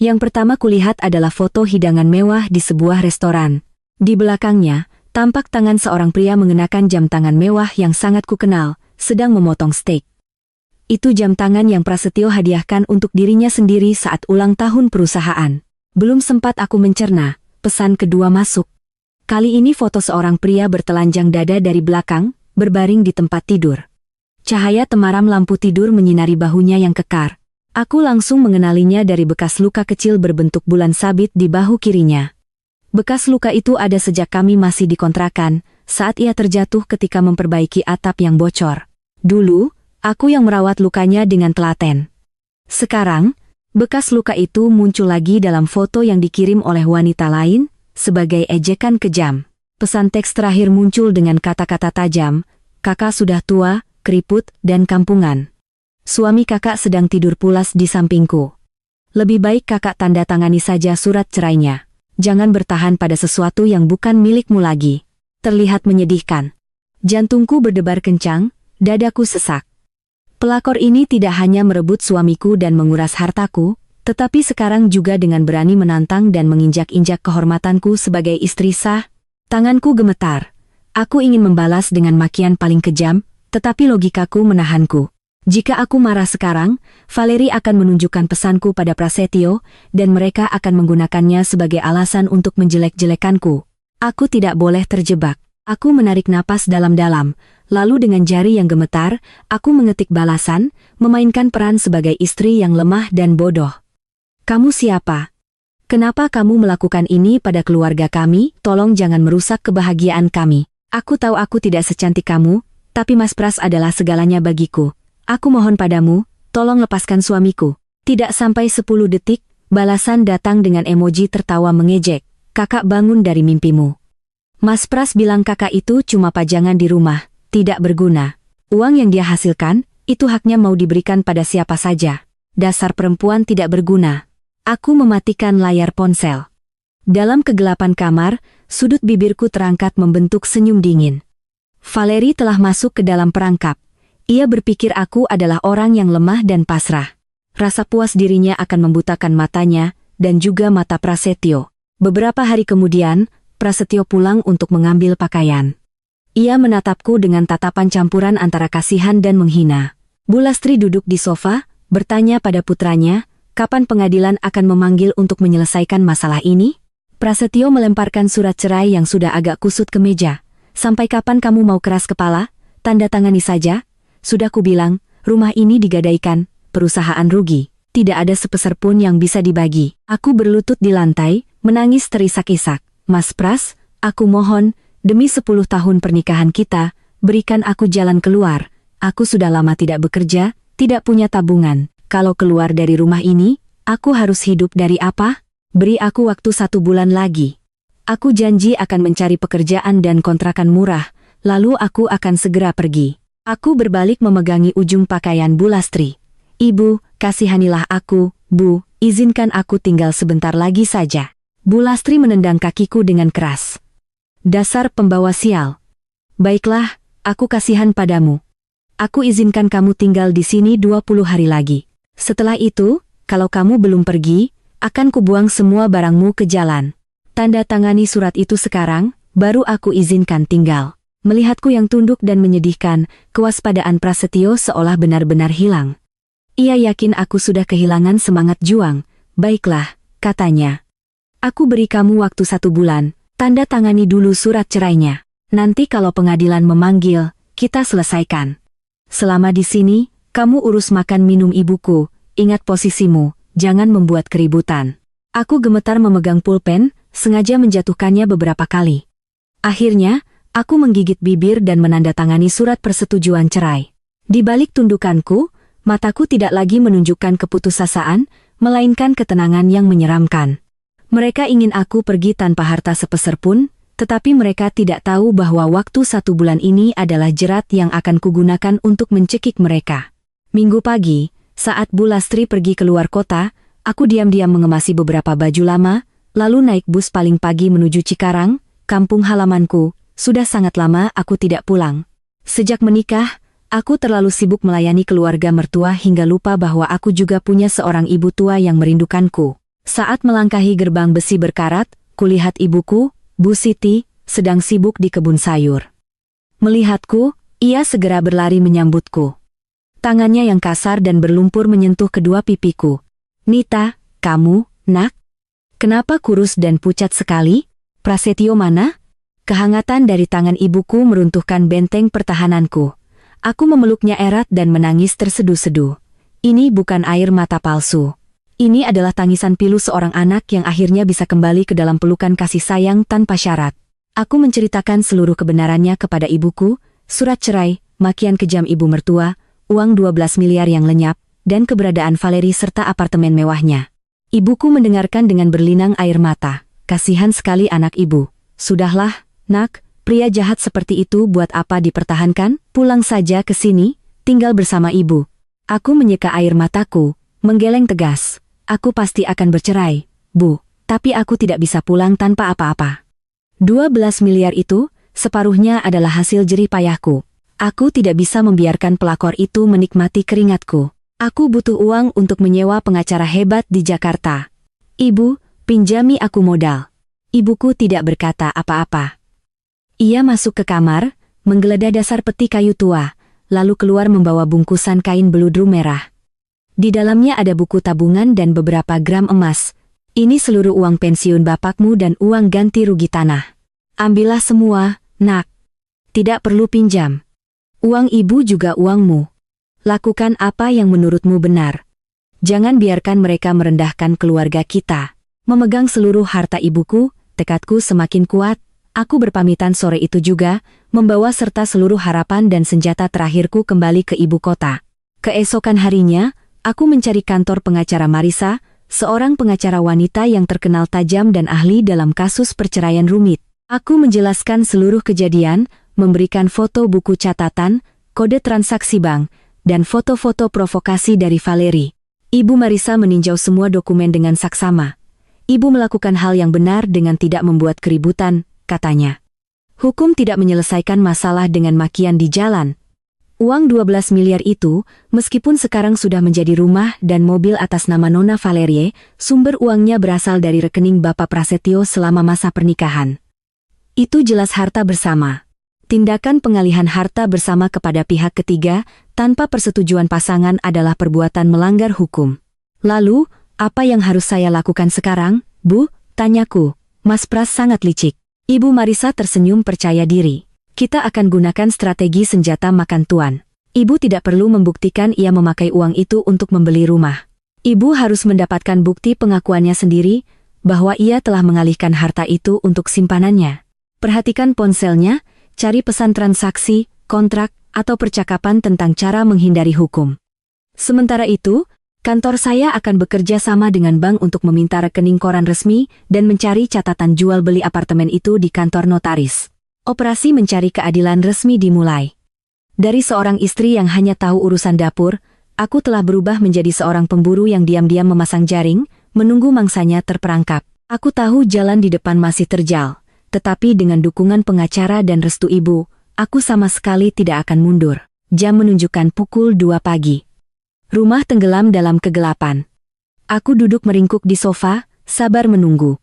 Yang pertama kulihat adalah foto hidangan mewah di sebuah restoran. Di belakangnya, tampak tangan seorang pria mengenakan jam tangan mewah yang sangat kukenal, sedang memotong steak. Itu jam tangan yang Prasetyo hadiahkan untuk dirinya sendiri saat ulang tahun perusahaan. Belum sempat aku mencerna, pesan kedua masuk. Kali ini foto seorang pria bertelanjang dada dari belakang, berbaring di tempat tidur. Cahaya temaram lampu tidur menyinari bahunya yang kekar. Aku langsung mengenalinya dari bekas luka kecil berbentuk bulan sabit di bahu kirinya. Bekas luka itu ada sejak kami masih dikontrakan, saat ia terjatuh ketika memperbaiki atap yang bocor. Dulu, aku yang merawat lukanya dengan telaten. Sekarang, bekas luka itu muncul lagi dalam foto yang dikirim oleh wanita lain, sebagai ejekan kejam. Pesan teks terakhir muncul dengan kata-kata tajam, "Kakak sudah tua, keriput, dan kampungan. Suami kakak sedang tidur pulas di sampingku. Lebih baik kakak tanda tangani saja surat cerainya. Jangan bertahan pada sesuatu yang bukan milikmu lagi." Terlihat menyedihkan. Jantungku berdebar kencang, dadaku sesak. Pelakor ini tidak hanya merebut suamiku dan menguras hartaku, tetapi sekarang juga dengan berani menantang dan menginjak-injak kehormatanku sebagai istri sah. Tanganku gemetar. Aku ingin membalas dengan makian paling kejam, tetapi logikaku menahanku. Jika aku marah sekarang, Valeri akan menunjukkan pesanku pada Prasetyo, dan mereka akan menggunakannya sebagai alasan untuk menjelek-jelekanku. Aku tidak boleh terjebak. Aku menarik napas dalam-dalam, lalu dengan jari yang gemetar, aku mengetik balasan, memainkan peran sebagai istri yang lemah dan bodoh. "Kamu siapa? Kenapa kamu melakukan ini pada keluarga kami? Tolong jangan merusak kebahagiaan kami. Aku tahu aku tidak secantik kamu, tapi Mas Pras adalah segalanya bagiku. Aku mohon padamu, tolong lepaskan suamiku." Tidak sampai 10 detik, balasan datang dengan emoji tertawa mengejek. "Kakak bangun dari mimpimu. Mas Pras bilang kakak itu cuma pajangan di rumah, tidak berguna. Uang yang dia hasilkan, itu haknya mau diberikan pada siapa saja. Dasar perempuan tidak berguna." Aku mematikan layar ponsel. Dalam kegelapan kamar, sudut bibirku terangkat membentuk senyum dingin. Valeri telah masuk ke dalam perangkap. Ia berpikir aku adalah orang yang lemah dan pasrah. Rasa puas dirinya akan membutakan matanya, dan juga mata Prasetyo. Beberapa hari kemudian, Prasetyo pulang untuk mengambil pakaian. Ia menatapku dengan tatapan campuran antara kasihan dan menghina. Bu Lastri duduk di sofa, bertanya pada putranya, "Kapan pengadilan akan memanggil untuk menyelesaikan masalah ini?" Prasetyo melemparkan surat cerai yang sudah agak kusut ke meja. "Sampai kapan kamu mau keras kepala? Tanda tangani saja. Sudah kubilang, rumah ini digadaikan, perusahaan rugi. Tidak ada sepeser pun yang bisa dibagi." Aku berlutut di lantai, menangis terisak-isak. "Mas Pras, aku mohon, demi 10 tahun pernikahan kita, berikan aku jalan keluar. Aku sudah lama tidak bekerja, tidak punya tabungan. Kalau keluar dari rumah ini, aku harus hidup dari apa? Beri aku waktu 1 bulan lagi. Aku janji akan mencari pekerjaan dan kontrakan murah, lalu aku akan segera pergi." Aku berbalik memegangi ujung pakaian Bu Lastri. "Ibu, kasihanilah aku, Bu, izinkan aku tinggal sebentar lagi saja." Bu Lastri menendang kakiku dengan keras. "Dasar pembawa sial. Baiklah, aku kasihan padamu. Aku izinkan kamu tinggal di sini 20 hari lagi. Setelah itu, kalau kamu belum pergi, akan kubuang semua barangmu ke jalan." Tanda tangani surat itu sekarang, baru aku izinkan tinggal. Melihatku yang tunduk dan menyedihkan, kewaspadaan Prasetyo seolah benar-benar hilang. Ia yakin aku sudah kehilangan semangat juang. Baiklah, katanya. Aku beri kamu waktu 1 bulan, tanda tangani dulu surat cerainya. Nanti kalau pengadilan memanggil, kita selesaikan. Selama di sini, kamu urus makan minum ibuku, ingat posisimu, jangan membuat keributan. Aku gemetar memegang pulpen, sengaja menjatuhkannya beberapa kali. Akhirnya, aku menggigit bibir dan menandatangani surat persetujuan cerai. Di balik tundukanku, mataku tidak lagi menunjukkan keputusasaan, melainkan ketenangan yang menyeramkan. Mereka ingin aku pergi tanpa harta sepeser pun, tetapi mereka tidak tahu bahwa waktu 1 bulan ini adalah jerat yang akan kugunakan untuk mencekik mereka. Minggu pagi, saat Bu Lastri pergi keluar kota, aku diam-diam mengemasi beberapa baju lama, lalu naik bus paling pagi menuju Cikarang, kampung halamanku. Sudah sangat lama aku tidak pulang. Sejak menikah, aku terlalu sibuk melayani keluarga mertua hingga lupa bahwa aku juga punya seorang ibu tua yang merindukanku. Saat melangkahi gerbang besi berkarat, kulihat ibuku, Bu Siti, sedang sibuk di kebun sayur. Melihatku, ia segera berlari menyambutku. Tangannya yang kasar dan berlumpur menyentuh kedua pipiku. "Nita, kamu, nak? Kenapa kurus dan pucat sekali? Prasetyo mana?" Kehangatan dari tangan ibuku meruntuhkan benteng pertahananku. Aku memeluknya erat dan menangis terseduh-seduh. Ini bukan air mata palsu. Ini adalah tangisan pilu seorang anak yang akhirnya bisa kembali ke dalam pelukan kasih sayang tanpa syarat. Aku menceritakan seluruh kebenarannya kepada ibuku, surat cerai, makian kejam ibu mertua, uang 12 miliar yang lenyap, dan keberadaan Valeri serta apartemen mewahnya. Ibuku mendengarkan dengan berlinang air mata. Kasihan sekali anak ibu. "Sudahlah, nak, pria jahat seperti itu buat apa dipertahankan? Pulang saja ke sini, tinggal bersama ibu." Aku menyeka air mataku, menggeleng tegas. "Aku pasti akan bercerai, Bu, tapi aku tidak bisa pulang tanpa apa-apa." 12 miliar itu, separuhnya adalah hasil jerih payahku. Aku tidak bisa membiarkan pelakor itu menikmati keringatku. Aku butuh uang untuk menyewa pengacara hebat di Jakarta. "Ibu, pinjami aku modal." Ibuku tidak berkata apa-apa. Ia masuk ke kamar, menggeledah dasar peti kayu tua, lalu keluar membawa bungkusan kain beludru merah. Di dalamnya ada buku tabungan dan beberapa gram emas. "Ini seluruh uang pensiun bapakmu dan uang ganti rugi tanah. Ambillah semua, nak. Tidak perlu pinjam. Uang ibu juga uangmu. Lakukan apa yang menurutmu benar. Jangan biarkan mereka merendahkan keluarga kita." Memegang seluruh harta ibuku, tekadku semakin kuat. Aku berpamitan sore itu juga, membawa serta seluruh harapan dan senjata terakhirku kembali ke ibu kota. Keesokan harinya, aku mencari kantor pengacara Marisa, seorang pengacara wanita yang terkenal tajam dan ahli dalam kasus perceraian rumit. Aku menjelaskan seluruh kejadian, memberikan foto buku catatan, kode transaksi bank, dan foto-foto provokasi dari Valeri. Ibu Marisa meninjau semua dokumen dengan saksama. "Ibu melakukan hal yang benar dengan tidak membuat keributan," katanya. "Hukum tidak menyelesaikan masalah dengan makian di jalan." Uang 12 miliar itu, meskipun sekarang sudah menjadi rumah dan mobil atas nama Nona Valerie, sumber uangnya berasal dari rekening Bapak Prasetyo selama masa pernikahan. Itu jelas harta bersama. Tindakan pengalihan harta bersama kepada pihak ketiga, tanpa persetujuan pasangan adalah perbuatan melanggar hukum. "Lalu, apa yang harus saya lakukan sekarang, Bu?" tanyaku. Mas Pras sangat licik. Ibu Marisa tersenyum percaya diri. "Kita akan gunakan strategi senjata makan tuan. Ibu tidak perlu membuktikan ia memakai uang itu untuk membeli rumah. Ibu harus mendapatkan bukti pengakuannya sendiri, bahwa ia telah mengalihkan harta itu untuk simpanannya. Perhatikan ponselnya, cari pesan transaksi, kontrak, atau percakapan tentang cara menghindari hukum. Sementara itu, kantor saya akan bekerja sama dengan bank untuk meminta rekening koran resmi dan mencari catatan jual beli apartemen itu di kantor notaris. Operasi mencari keadilan resmi dimulai. Dari seorang istri yang hanya tahu urusan dapur, aku telah berubah menjadi seorang pemburu yang diam-diam memasang jaring, menunggu mangsanya terperangkap. Aku tahu jalan di depan masih terjal, tetapi dengan dukungan pengacara dan restu ibu, aku sama sekali tidak akan mundur. Jam menunjukkan pukul 2 pagi. Rumah tenggelam dalam kegelapan. Aku duduk meringkuk di sofa, sabar menunggu.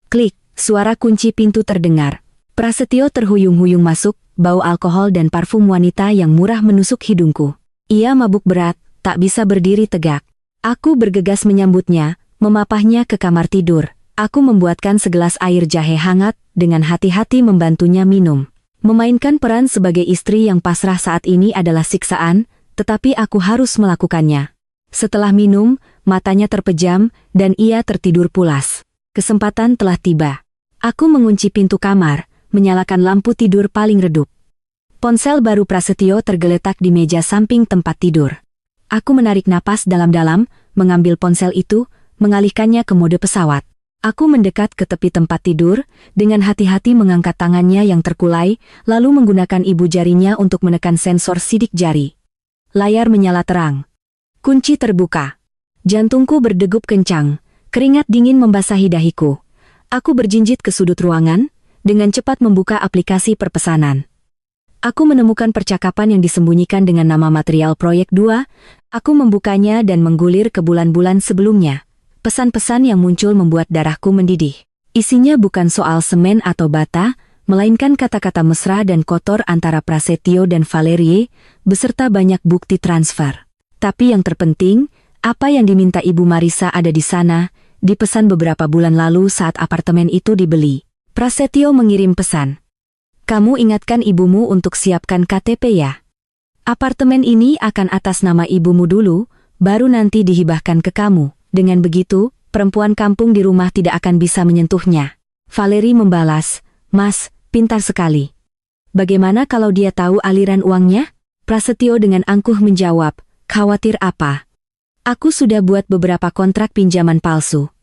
Klik, Suara kunci pintu terdengar. Prasetyo terhuyung-huyung masuk, bau alkohol dan parfum wanita yang murah menusuk hidungku. Ia mabuk berat, tak bisa berdiri tegak. Aku bergegas menyambutnya, memapahnya ke kamar tidur. Aku membuatkan segelas air jahe hangat, dengan hati-hati membantunya minum. Memainkan peran sebagai istri yang pasrah saat ini adalah siksaan, tetapi aku harus melakukannya. Setelah minum, matanya terpejam, dan ia tertidur pulas. Kesempatan telah tiba. Aku mengunci pintu kamar, menyalakan lampu tidur paling redup. Ponsel baru Prasetyo tergeletak di meja samping tempat tidur. Aku menarik napas dalam-dalam, mengambil ponsel itu, mengalihkannya ke mode pesawat. Aku mendekat ke tepi tempat tidur, dengan hati-hati mengangkat tangannya yang terkulai, lalu menggunakan ibu jarinya untuk menekan sensor sidik jari. Layar menyala terang. Kunci terbuka. Jantungku berdegup kencang, keringat dingin membasahi dahiku. Aku berjinjit ke sudut ruangan, dengan cepat membuka aplikasi perpesanan. Aku menemukan percakapan yang disembunyikan dengan nama material proyek 2, aku membukanya dan menggulir ke bulan-bulan sebelumnya. Pesan-pesan yang muncul membuat darahku mendidih. Isinya bukan soal semen atau bata, melainkan kata-kata mesra dan kotor antara Prasetyo dan Valerie, beserta banyak bukti transfer. Tapi yang terpenting, apa yang diminta Ibu Marisa ada di sana, dipesan beberapa bulan lalu saat apartemen itu dibeli. Prasetyo mengirim pesan. Kamu ingatkan ibumu untuk siapkan KTP ya. Apartemen ini akan atas nama ibumu dulu, baru nanti dihibahkan ke kamu. Dengan begitu, perempuan kampung di rumah tidak akan bisa menyentuhnya. Valerie membalas, Mas, pintar sekali. Bagaimana kalau dia tahu aliran uangnya? Prasetyo dengan angkuh menjawab, khawatir apa? Aku sudah buat beberapa kontrak pinjaman palsu.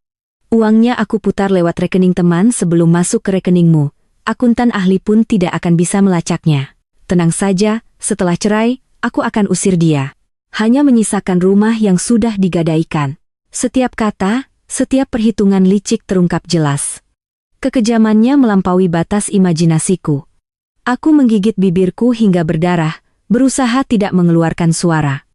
Uangnya aku putar lewat rekening teman sebelum masuk ke rekeningmu. Akuntan ahli pun tidak akan bisa melacaknya. Tenang saja, setelah cerai, aku akan usir dia. Hanya menyisakan rumah yang sudah digadaikan. Setiap kata, setiap perhitungan licik terungkap jelas. Kekejamannya melampaui batas imajinasiku. Aku menggigit bibirku hingga berdarah, berusaha tidak mengeluarkan suara.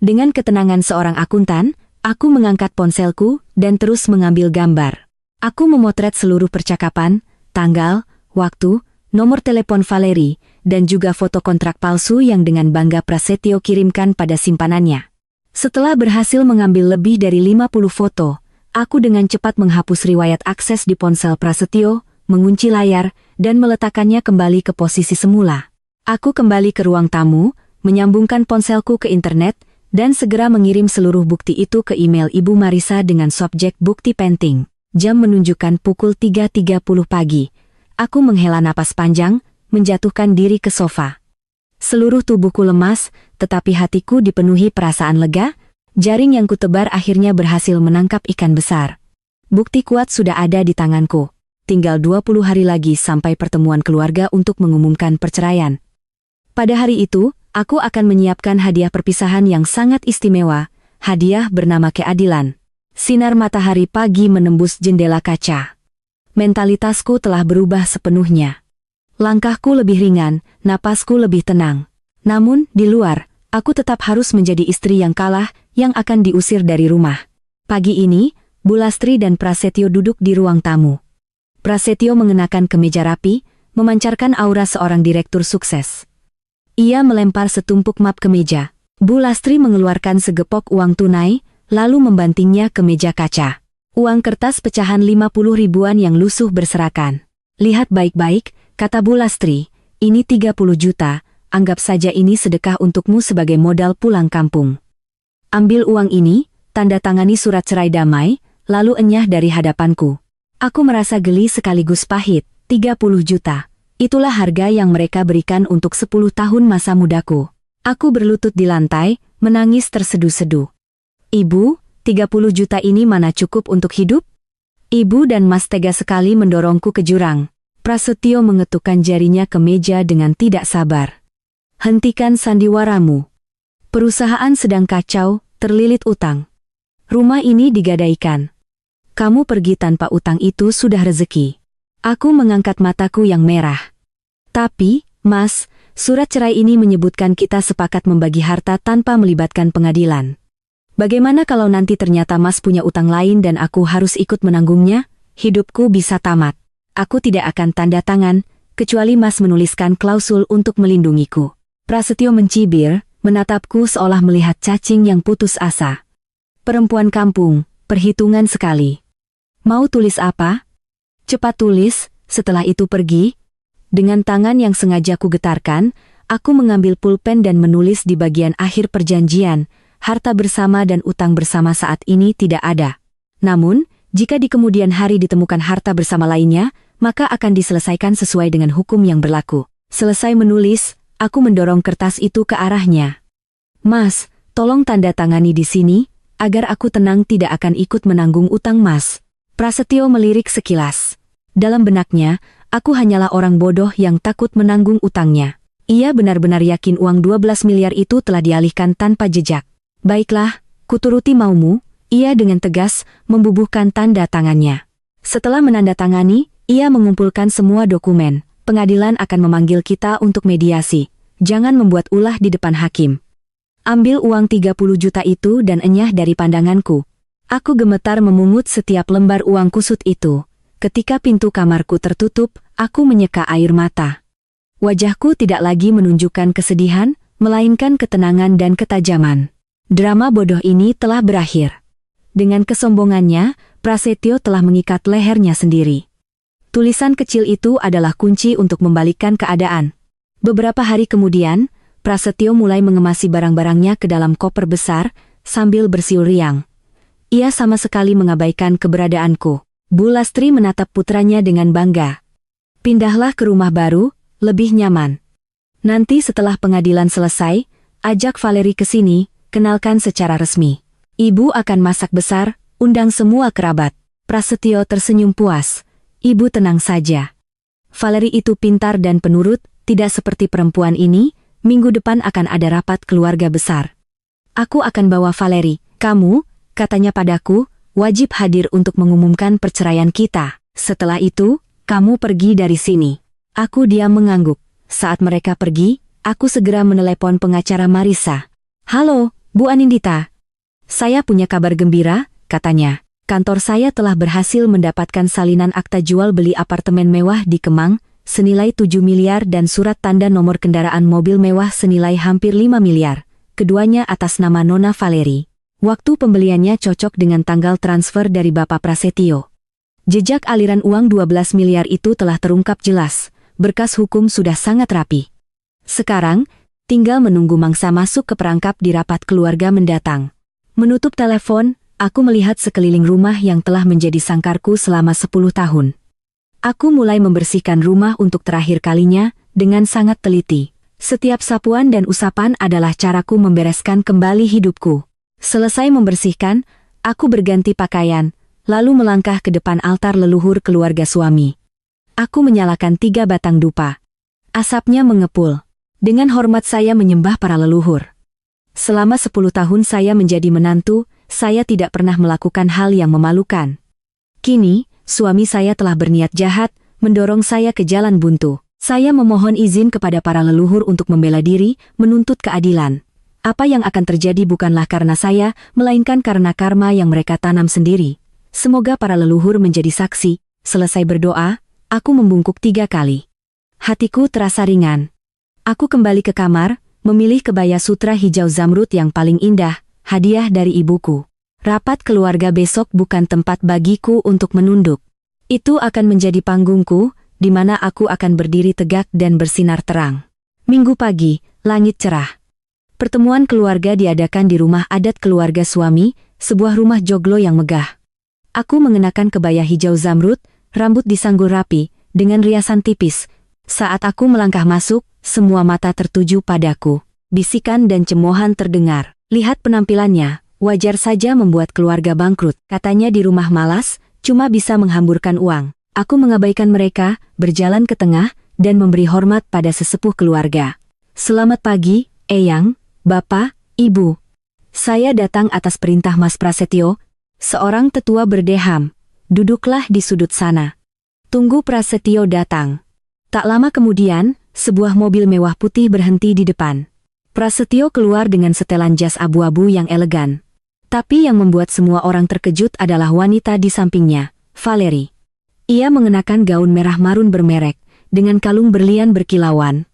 Dengan ketenangan seorang akuntan, aku mengangkat ponselku dan terus mengambil gambar. Aku memotret seluruh percakapan, tanggal, waktu, nomor telepon Valerie, dan juga foto kontrak palsu yang dengan bangga Prasetyo kirimkan pada simpanannya. Setelah berhasil mengambil lebih dari 50 foto, aku dengan cepat menghapus riwayat akses di ponsel Prasetyo, mengunci layar, dan meletakkannya kembali ke posisi semula. Aku kembali ke ruang tamu, menyambungkan ponselku ke internet, dan segera mengirim seluruh bukti itu ke email Ibu Marisa dengan subjek bukti penting. Jam menunjukkan pukul 3.30 pagi. Aku menghela napas panjang, menjatuhkan diri ke sofa. Seluruh tubuhku lemas, tetapi hatiku dipenuhi perasaan lega. Jaring yang kutebar akhirnya berhasil menangkap ikan besar. Bukti kuat sudah ada di tanganku. Tinggal 20 hari lagi sampai pertemuan keluarga untuk mengumumkan perceraian. Pada hari itu, aku akan menyiapkan hadiah perpisahan yang sangat istimewa, hadiah bernama keadilan. Sinar matahari pagi menembus jendela kaca. Mentalitasku telah berubah sepenuhnya. Langkahku lebih ringan, napasku lebih tenang. Namun, di luar, aku tetap harus menjadi istri yang kalah, yang akan diusir dari rumah. Pagi ini, Bu Lastri dan Prasetyo duduk di ruang tamu. Prasetyo mengenakan kemeja rapi, memancarkan aura seorang direktur sukses. Ia melempar setumpuk map ke meja. Bu Lastri mengeluarkan segepok uang tunai, lalu membantingnya ke meja kaca. Uang kertas pecahan 50 ribuan yang lusuh berserakan. Lihat baik-baik, kata Bu Lastri, ini 30 juta, anggap saja ini sedekah untukmu sebagai modal pulang kampung. Ambil uang ini, tanda tangani surat cerai damai, lalu enyah dari hadapanku. Aku merasa geli sekaligus pahit, 30 juta. Itulah harga yang mereka berikan untuk 10 tahun masa mudaku. Aku berlutut di lantai, menangis terseduh-seduh. Ibu, 30 juta ini mana cukup untuk hidup? Ibu dan Mas tega sekali mendorongku ke jurang. Prasetyo mengetukkan jarinya ke meja dengan tidak sabar. Hentikan sandiwaramu. Perusahaan sedang kacau, terlilit utang. Rumah ini digadaikan. Kamu pergi tanpa utang itu sudah rezeki. Aku mengangkat mataku yang merah. Tapi, Mas, surat cerai ini menyebutkan kita sepakat membagi harta tanpa melibatkan pengadilan. Bagaimana kalau nanti ternyata Mas punya utang lain dan aku harus ikut menanggungnya? Hidupku bisa tamat. Aku tidak akan tanda tangan, kecuali Mas menuliskan klausul untuk melindungiku. Prasetyo mencibir, menatapku seolah melihat cacing yang putus asa. Perempuan kampung, perhitungan sekali. Mau tulis apa? Cepat tulis, setelah itu pergi. Dengan tangan yang sengaja ku getarkan, aku mengambil pulpen dan menulis di bagian akhir perjanjian, harta bersama dan utang bersama saat ini tidak ada. Namun, jika di kemudian hari ditemukan harta bersama lainnya, maka akan diselesaikan sesuai dengan hukum yang berlaku. Selesai menulis, aku mendorong kertas itu ke arahnya. Mas, tolong tanda tangani di sini, agar aku tenang tidak akan ikut menanggung utang Mas. Prasetyo melirik sekilas. Dalam benaknya, aku hanyalah orang bodoh yang takut menanggung utangnya. Ia benar-benar yakin uang 12 miliar itu telah dialihkan tanpa jejak. Baiklah, kuturuti maumu, ia dengan tegas membubuhkan tanda tangannya. Setelah menandatangani, ia mengumpulkan semua dokumen. Pengadilan akan memanggil kita untuk mediasi. Jangan membuat ulah di depan hakim. Ambil uang 30 juta itu dan enyah dari pandanganku. Aku gemetar memungut setiap lembar uang kusut itu. Ketika pintu kamarku tertutup, aku menyeka air mata. Wajahku tidak lagi menunjukkan kesedihan, melainkan ketenangan dan ketajaman. Drama bodoh ini telah berakhir. Dengan kesombongannya, Prasetyo telah mengikat lehernya sendiri. Tulisan kecil itu adalah kunci untuk membalikkan keadaan. Beberapa hari kemudian, Prasetyo mulai mengemasi barang-barangnya ke dalam koper besar, sambil bersiul riang. Ia sama sekali mengabaikan keberadaanku. Bu Lastri menatap putranya dengan bangga. Pindahlah ke rumah baru, lebih nyaman. Nanti setelah pengadilan selesai, ajak Valeri ke sini, kenalkan secara resmi. Ibu akan masak besar, undang semua kerabat. Prasetyo tersenyum puas. Ibu tenang saja. Valeri itu pintar dan penurut, tidak seperti perempuan ini. Minggu depan akan ada rapat keluarga besar. Aku akan bawa Valeri. Kamu, katanya padaku, wajib hadir untuk mengumumkan perceraian kita. Setelah itu, kamu pergi dari sini. Aku diam mengangguk. Saat mereka pergi, aku segera menelepon pengacara Marisa. Halo, Bu Anindita. Saya punya kabar gembira, katanya. Kantor saya telah berhasil mendapatkan salinan akta jual beli apartemen mewah di Kemang, senilai 7 miliar dan surat tanda nomor kendaraan mobil mewah senilai hampir 5 miliar. Keduanya atas nama Nona Valeri. Waktu pembeliannya cocok dengan tanggal transfer dari Bapak Prasetyo. Jejak aliran uang 12 miliar itu telah terungkap jelas, berkas hukum sudah sangat rapi. Sekarang, tinggal menunggu mangsa masuk ke perangkap di rapat keluarga mendatang. Menutup telepon, aku melihat sekeliling rumah yang telah menjadi sangkarku selama 10 tahun. Aku mulai membersihkan rumah untuk terakhir kalinya, dengan sangat teliti. Setiap sapuan dan usapan adalah caraku membereskan kembali hidupku. Selesai membersihkan, aku berganti pakaian, lalu melangkah ke depan altar leluhur keluarga suami. Aku menyalakan 3 batang dupa. Asapnya mengepul. Dengan hormat saya menyembah para leluhur. Selama 10 tahun saya menjadi menantu, saya tidak pernah melakukan hal yang memalukan. Kini, suami saya telah berniat jahat, mendorong saya ke jalan buntu. Saya memohon izin kepada para leluhur untuk membela diri, menuntut keadilan. Apa yang akan terjadi bukanlah karena saya, melainkan karena karma yang mereka tanam sendiri. Semoga para leluhur menjadi saksi. Selesai berdoa, aku membungkuk 3 kali. Hatiku terasa ringan. Aku kembali ke kamar, memilih kebaya sutra hijau zamrud yang paling indah, hadiah dari ibuku. Rapat keluarga besok bukan tempat bagiku untuk menunduk. Itu akan menjadi panggungku, di mana aku akan berdiri tegak dan bersinar terang. Minggu pagi, langit cerah. Pertemuan keluarga diadakan di rumah adat keluarga suami, sebuah rumah joglo yang megah. Aku mengenakan kebaya hijau zamrud, rambut disanggul rapi, dengan riasan tipis. Saat aku melangkah masuk, semua mata tertuju padaku. Bisikan dan cemoohan terdengar. Lihat penampilannya, wajar saja membuat keluarga bangkrut. Katanya di rumah malas, cuma bisa menghamburkan uang. Aku mengabaikan mereka, berjalan ke tengah, dan memberi hormat pada sesepuh keluarga. Selamat pagi, Eyang, Bapak, Ibu. Saya datang atas perintah Mas Prasetyo. Seorang tetua berdeham. Duduklah di sudut sana. Tunggu Prasetyo datang. Tak lama kemudian, sebuah mobil mewah putih berhenti di depan. Prasetyo keluar dengan setelan jas abu-abu yang elegan. Tapi yang membuat semua orang terkejut adalah wanita di sampingnya, Valeri. Ia mengenakan gaun merah marun bermerek, dengan kalung berlian berkilauan.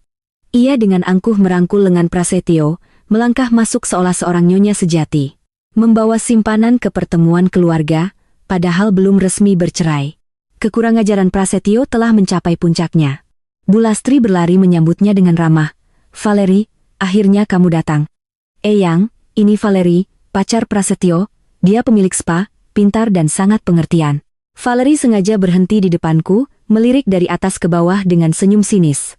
Ia dengan angkuh merangkul lengan Prasetyo, melangkah masuk seolah seorang nyonya sejati. Membawa simpanan ke pertemuan keluarga, padahal belum resmi bercerai. Kekurangajaran Prasetyo telah mencapai puncaknya. Bulastri berlari menyambutnya dengan ramah. "Valeri, akhirnya kamu datang." "Eyang, ini Valeri, pacar Prasetyo, dia pemilik spa, pintar dan sangat pengertian." Valeri sengaja berhenti di depanku, melirik dari atas ke bawah dengan senyum sinis.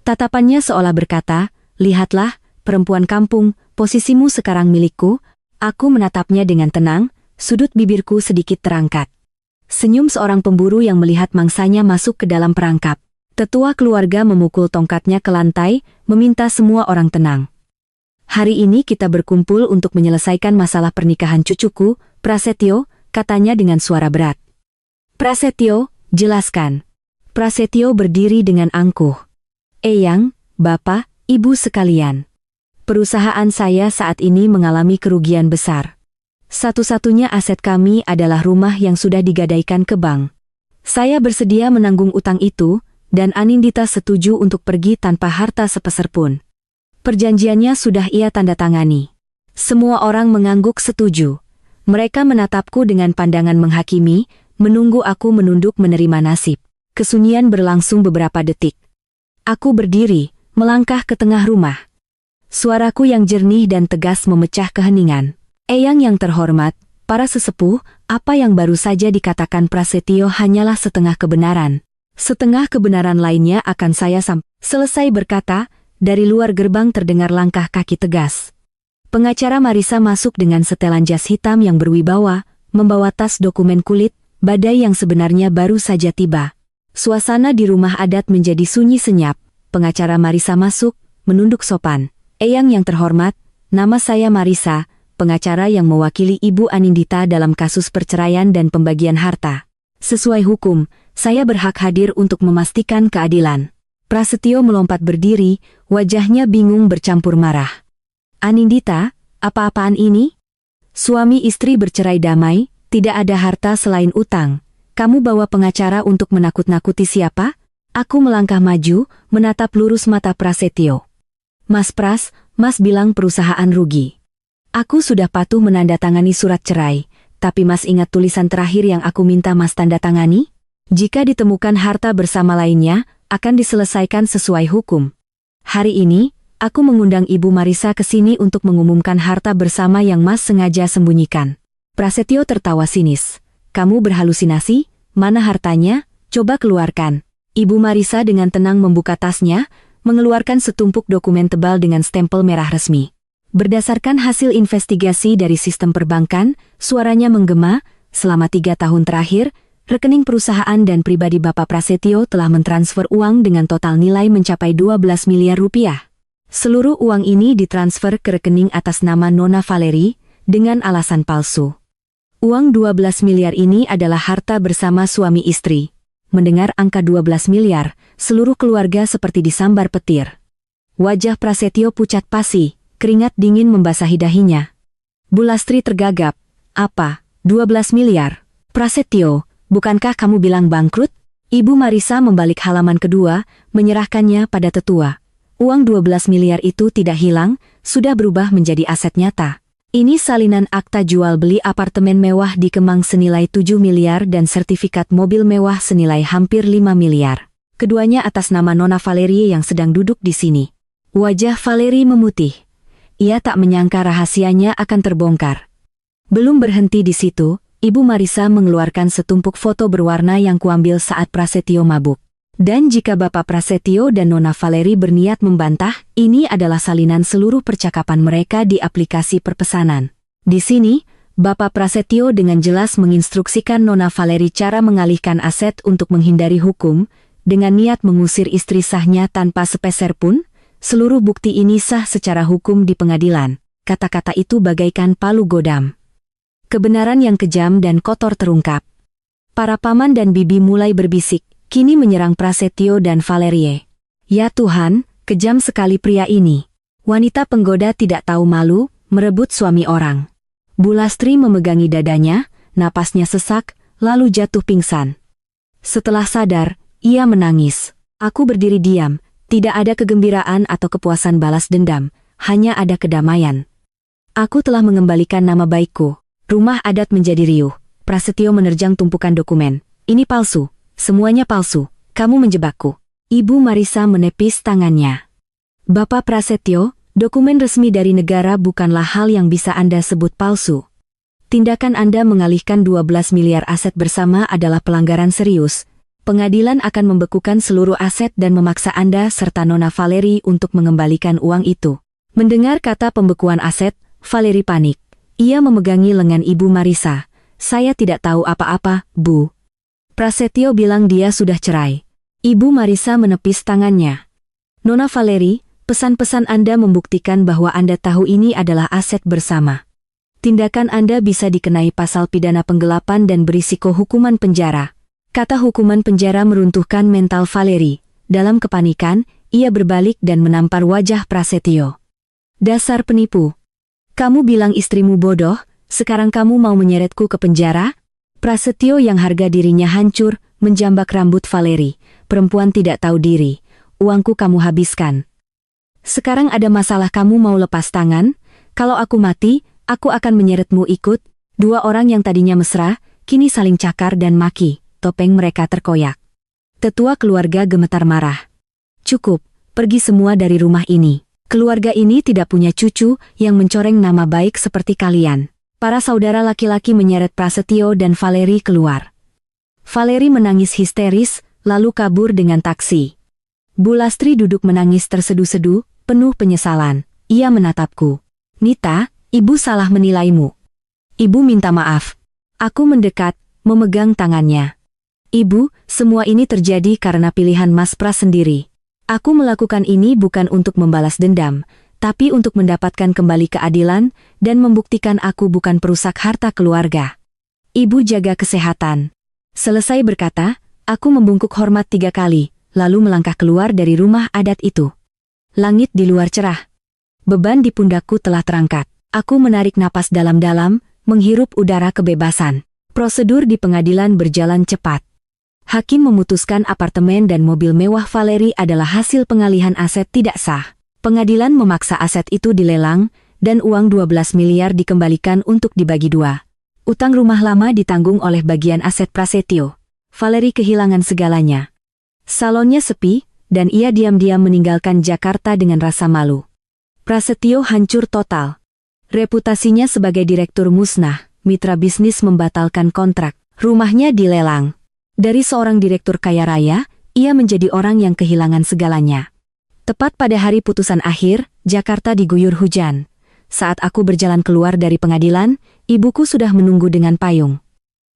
Tatapannya seolah berkata, "Lihatlah, perempuan kampung, posisimu sekarang milikku." Aku menatapnya dengan tenang, sudut bibirku sedikit terangkat. Senyum seorang pemburu yang melihat mangsanya masuk ke dalam perangkap. Tetua keluarga memukul tongkatnya ke lantai, meminta semua orang tenang. "Hari ini kita berkumpul untuk menyelesaikan masalah pernikahan cucuku, Prasetyo," katanya dengan suara berat. "Prasetyo, jelaskan." Prasetyo berdiri dengan angkuh. "Eyang, Bapak, Ibu sekalian. Perusahaan saya saat ini mengalami kerugian besar. Satu-satunya aset kami adalah rumah yang sudah digadaikan ke bank. Saya bersedia menanggung utang itu, dan Anindita setuju untuk pergi tanpa harta sepeser pun. Perjanjiannya sudah ia tanda tangani." Semua orang mengangguk setuju. Mereka menatapku dengan pandangan menghakimi, menunggu aku menunduk menerima nasib. Kesunyian berlangsung beberapa detik. Aku berdiri, melangkah ke tengah rumah. Suaraku yang jernih dan tegas memecah keheningan. "Eyang yang terhormat, para sesepuh, apa yang baru saja dikatakan Prasetyo hanyalah setengah kebenaran. Setengah kebenaran lainnya akan saya Selesai berkata, dari luar gerbang terdengar langkah kaki tegas. Pengacara Marisa masuk dengan setelan jas hitam yang berwibawa, membawa tas dokumen kulit, badai yang sebenarnya baru saja tiba. Suasana di rumah adat menjadi sunyi senyap. Pengacara Marisa masuk, menunduk sopan. "Eyang yang terhormat, nama saya Marisa, pengacara yang mewakili Ibu Anindita dalam kasus perceraian dan pembagian harta. Sesuai hukum, saya berhak hadir untuk memastikan keadilan." Prasetyo melompat berdiri, wajahnya bingung bercampur marah. "Anindita, apa-apaan ini? Suami istri bercerai damai, tidak ada harta selain utang. Kamu bawa pengacara untuk menakut-nakuti siapa?" Aku melangkah maju, menatap lurus mata Prasetyo. "Mas Pras, Mas bilang perusahaan rugi. Aku sudah patuh menandatangani surat cerai, tapi Mas ingat tulisan terakhir yang aku minta Mas tanda tangani? Jika ditemukan harta bersama lainnya, akan diselesaikan sesuai hukum. Hari ini, aku mengundang Ibu Marisa ke sini untuk mengumumkan harta bersama yang Mas sengaja sembunyikan." Prasetyo tertawa sinis. "Kamu berhalusinasi? Mana hartanya? Coba keluarkan." Ibu Marisa dengan tenang membuka tasnya, mengeluarkan setumpuk dokumen tebal dengan stempel merah resmi. Berdasarkan hasil investigasi dari sistem perbankan, suaranya menggema, selama 3 tahun terakhir, rekening perusahaan dan pribadi Bapak Prasetyo telah mentransfer uang dengan total nilai mencapai 12 miliar rupiah. Seluruh uang ini ditransfer ke rekening atas nama Nona Valeri, dengan alasan palsu. Uang 12 miliar ini adalah harta bersama suami istri. Mendengar angka 12 miliar, seluruh keluarga seperti disambar petir. Wajah Prasetyo pucat pasi, keringat dingin membasahi dahinya. Bulastri tergagap. "Apa? 12 miliar? Prasetyo, bukankah kamu bilang bangkrut?" Ibu Marisa membalik halaman kedua, menyerahkannya pada tetua. Uang 12 miliar itu tidak hilang, sudah berubah menjadi aset nyata. Ini salinan akta jual beli apartemen mewah di Kemang senilai 7 miliar dan sertifikat mobil mewah senilai hampir 5 miliar. Keduanya atas nama Nona Valeri yang sedang duduk di sini. Wajah Valeri memutih. Ia tak menyangka rahasianya akan terbongkar. Belum berhenti di situ, Ibu Marisa mengeluarkan setumpuk foto berwarna yang kuambil saat Prasetyo mabuk. Dan jika Bapak Prasetyo dan Nona Valeri berniat membantah, ini adalah salinan seluruh percakapan mereka di aplikasi perpesanan. Di sini, Bapak Prasetyo dengan jelas menginstruksikan Nona Valeri cara mengalihkan aset untuk menghindari hukum, dengan niat mengusir istri sahnya tanpa sepeser pun. Seluruh bukti ini sah secara hukum di pengadilan. Kata-kata itu bagaikan palu godam. Kebenaran yang kejam dan kotor terungkap. Para paman dan bibi mulai berbisik, kini menyerang Prasetyo dan Valerie. Ya Tuhan, kejam sekali pria ini. Wanita penggoda tidak tahu malu, merebut suami orang. Bulastri memegangi dadanya, napasnya sesak, lalu jatuh pingsan. Setelah sadar, ia menangis. Aku berdiri diam, tidak ada kegembiraan atau kepuasan balas dendam, hanya ada kedamaian. Aku telah mengembalikan nama baikku. Rumah adat menjadi riuh. Prasetyo menerjang tumpukan dokumen. Ini palsu, semuanya palsu, kamu menjebakku. Ibu Marisa menepis tangannya. Bapak Prasetyo, dokumen resmi dari negara bukanlah hal yang bisa Anda sebut palsu. Tindakan Anda mengalihkan 12 miliar aset bersama adalah pelanggaran serius. Pengadilan akan membekukan seluruh aset dan memaksa Anda serta Nona Valeri untuk mengembalikan uang itu. Mendengar kata pembekuan aset, Valeri panik. Ia memegangi lengan Ibu Marisa. Saya tidak tahu apa-apa, Bu. Prasetyo bilang dia sudah cerai. Ibu Marisa menepis tangannya. Nona Valeri, pesan-pesan Anda membuktikan bahwa Anda tahu ini adalah aset bersama. Tindakan Anda bisa dikenai pasal pidana penggelapan dan berisiko hukuman penjara. Kata hukuman penjara meruntuhkan mental Valeri. Dalam kepanikan, ia berbalik dan menampar wajah Prasetyo. Dasar penipu. Kamu bilang istrimu bodoh, sekarang kamu mau menyeretku ke penjara? Prasetyo yang harga dirinya hancur, menjambak rambut Valeri. Perempuan tidak tahu diri. Uangku kamu habiskan. Sekarang ada masalah kamu mau lepas tangan? Kalau aku mati, aku akan menyeretmu ikut. Dua orang yang tadinya mesra, kini saling cakar dan maki. Topeng mereka terkoyak. Tetua keluarga gemetar marah. Cukup, pergi semua dari rumah ini. Keluarga ini tidak punya cucu yang mencoreng nama baik seperti kalian. Para saudara laki-laki menyeret Prasetyo dan Valeri keluar. Valeri menangis histeris, lalu kabur dengan taksi. Bu Lastri duduk menangis terseduh-seduh, penuh penyesalan. Ia menatapku. Nita, ibu salah menilaimu. Ibu minta maaf. Aku mendekat, memegang tangannya. Ibu, semua ini terjadi karena pilihan Mas Pras sendiri. Aku melakukan ini bukan untuk membalas dendam, tapi untuk mendapatkan kembali keadilan dan membuktikan aku bukan perusak harta keluarga. Ibu jaga kesehatan. Selesai berkata, aku membungkuk hormat 3 kali, lalu melangkah keluar dari rumah adat itu. Langit di luar cerah. Beban di pundakku telah terangkat. Aku menarik napas dalam-dalam, menghirup udara kebebasan. Prosedur di pengadilan berjalan cepat. Hakim memutuskan apartemen dan mobil mewah Valeri adalah hasil pengalihan aset tidak sah. Pengadilan memaksa aset itu dilelang, dan uang 12 miliar dikembalikan untuk dibagi 2. Utang rumah lama ditanggung oleh bagian aset Prasetyo. Valeri kehilangan segalanya. Salonnya sepi, dan ia diam-diam meninggalkan Jakarta dengan rasa malu. Prasetyo hancur total. Reputasinya sebagai direktur musnah, mitra bisnis membatalkan kontrak, rumahnya dilelang. Dari seorang direktur kaya raya, ia menjadi orang yang kehilangan segalanya. Tepat pada hari putusan akhir, Jakarta diguyur hujan. Saat aku berjalan keluar dari pengadilan, ibuku sudah menunggu dengan payung.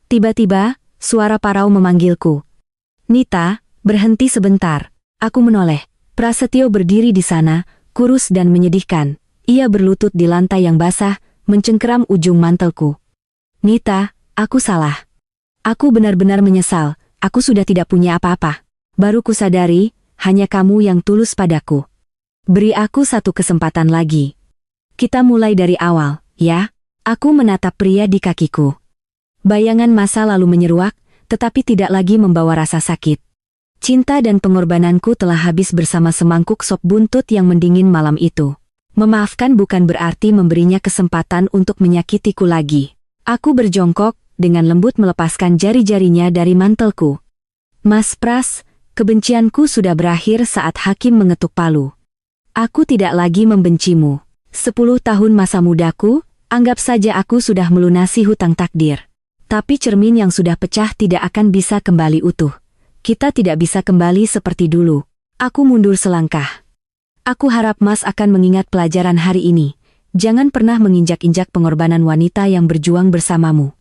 Tiba-tiba, suara parau memanggilku. Nita, berhenti sebentar. Aku menoleh. Prasetyo berdiri di sana, kurus dan menyedihkan. Ia berlutut di lantai yang basah, mencengkeram ujung mantelku. Nita, aku salah. Aku benar-benar menyesal, aku sudah tidak punya apa-apa. Baru kusadari, hanya kamu yang tulus padaku. Beri aku satu kesempatan lagi. Kita mulai dari awal, ya? Aku menatap pria di kakiku. Bayangan masa lalu menyeruak, tetapi tidak lagi membawa rasa sakit. Cinta dan pengorbananku telah habis bersama semangkuk sop buntut yang mendingin malam itu. Memaafkan bukan berarti memberinya kesempatan untuk menyakitiku lagi. Aku berjongkok, dengan lembut melepaskan jari-jarinya dari mantelku. Mas Pras, kebencianku sudah berakhir saat hakim mengetuk palu. Aku tidak lagi membencimu. 10 tahun masa mudaku, anggap saja aku sudah melunasi hutang takdir. Tapi cermin yang sudah pecah tidak akan bisa kembali utuh. Kita tidak bisa kembali seperti dulu. Aku mundur selangkah. Aku harap Mas akan mengingat pelajaran hari ini. Jangan pernah menginjak-injak pengorbanan wanita yang berjuang bersamamu.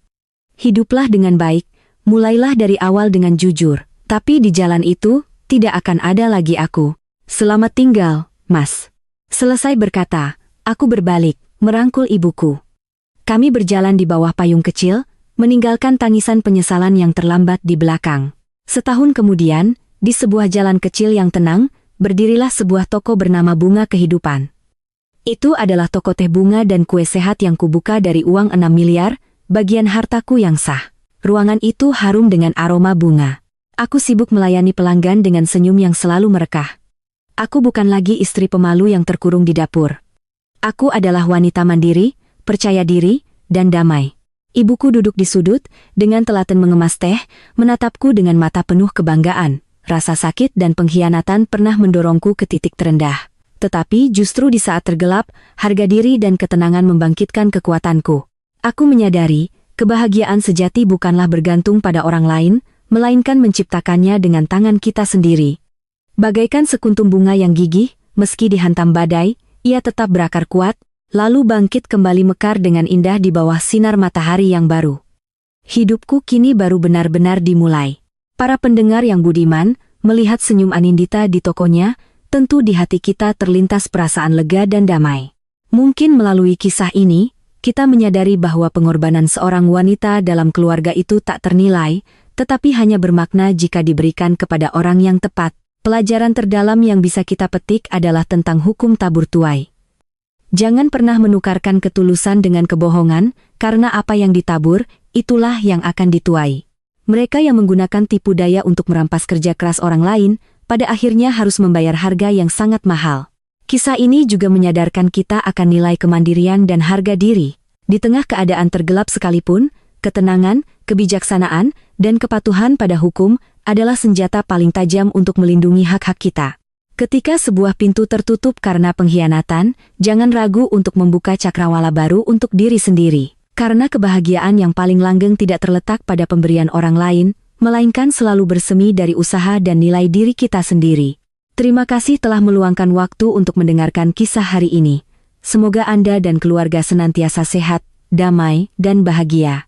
Hiduplah dengan baik, mulailah dari awal dengan jujur, tapi di jalan itu, tidak akan ada lagi aku. Selamat tinggal, Mas. Selesai berkata, aku berbalik, merangkul ibuku. Kami berjalan di bawah payung kecil, meninggalkan tangisan penyesalan yang terlambat di belakang. Setahun kemudian, di sebuah jalan kecil yang tenang, berdirilah sebuah toko bernama Bunga Kehidupan. Itu adalah toko teh bunga dan kue sehat yang kubuka dari uang 6 miliar, bagian hartaku yang sah. Ruangan itu harum dengan aroma bunga. Aku sibuk melayani pelanggan dengan senyum yang selalu merekah. Aku bukan lagi istri pemalu yang terkurung di dapur. Aku adalah wanita mandiri, percaya diri, dan damai. Ibuku duduk di sudut, dengan telaten mengemas teh, menatapku dengan mata penuh kebanggaan. Rasa sakit dan pengkhianatan pernah mendorongku ke titik terendah. Tetapi justru di saat tergelap, harga diri dan ketenangan membangkitkan kekuatanku. Aku menyadari, kebahagiaan sejati bukanlah bergantung pada orang lain, melainkan menciptakannya dengan tangan kita sendiri. Bagaikan sekuntum bunga yang gigih, meski dihantam badai, ia tetap berakar kuat, lalu bangkit kembali mekar dengan indah di bawah sinar matahari yang baru. Hidupku kini baru benar-benar dimulai. Para pendengar yang budiman, melihat senyum Anindita di tokonya, tentu di hati kita terlintas perasaan lega dan damai. Mungkin melalui kisah ini, kita menyadari bahwa pengorbanan seorang wanita dalam keluarga itu tak ternilai, tetapi hanya bermakna jika diberikan kepada orang yang tepat. Pelajaran terdalam yang bisa kita petik adalah tentang hukum tabur tuai. Jangan pernah menukarkan ketulusan dengan kebohongan, karena apa yang ditabur, itulah yang akan dituai. Mereka yang menggunakan tipu daya untuk merampas kerja keras orang lain, pada akhirnya harus membayar harga yang sangat mahal. Kisah ini juga menyadarkan kita akan nilai kemandirian dan harga diri. Di tengah keadaan tergelap sekalipun, ketenangan, kebijaksanaan, dan kepatuhan pada hukum adalah senjata paling tajam untuk melindungi hak-hak kita. Ketika sebuah pintu tertutup karena pengkhianatan, jangan ragu untuk membuka cakrawala baru untuk diri sendiri. Karena kebahagiaan yang paling langgeng tidak terletak pada pemberian orang lain, melainkan selalu bersemi dari usaha dan nilai diri kita sendiri. Terima kasih telah meluangkan waktu untuk mendengarkan kisah hari ini. Semoga Anda dan keluarga senantiasa sehat, damai, dan bahagia.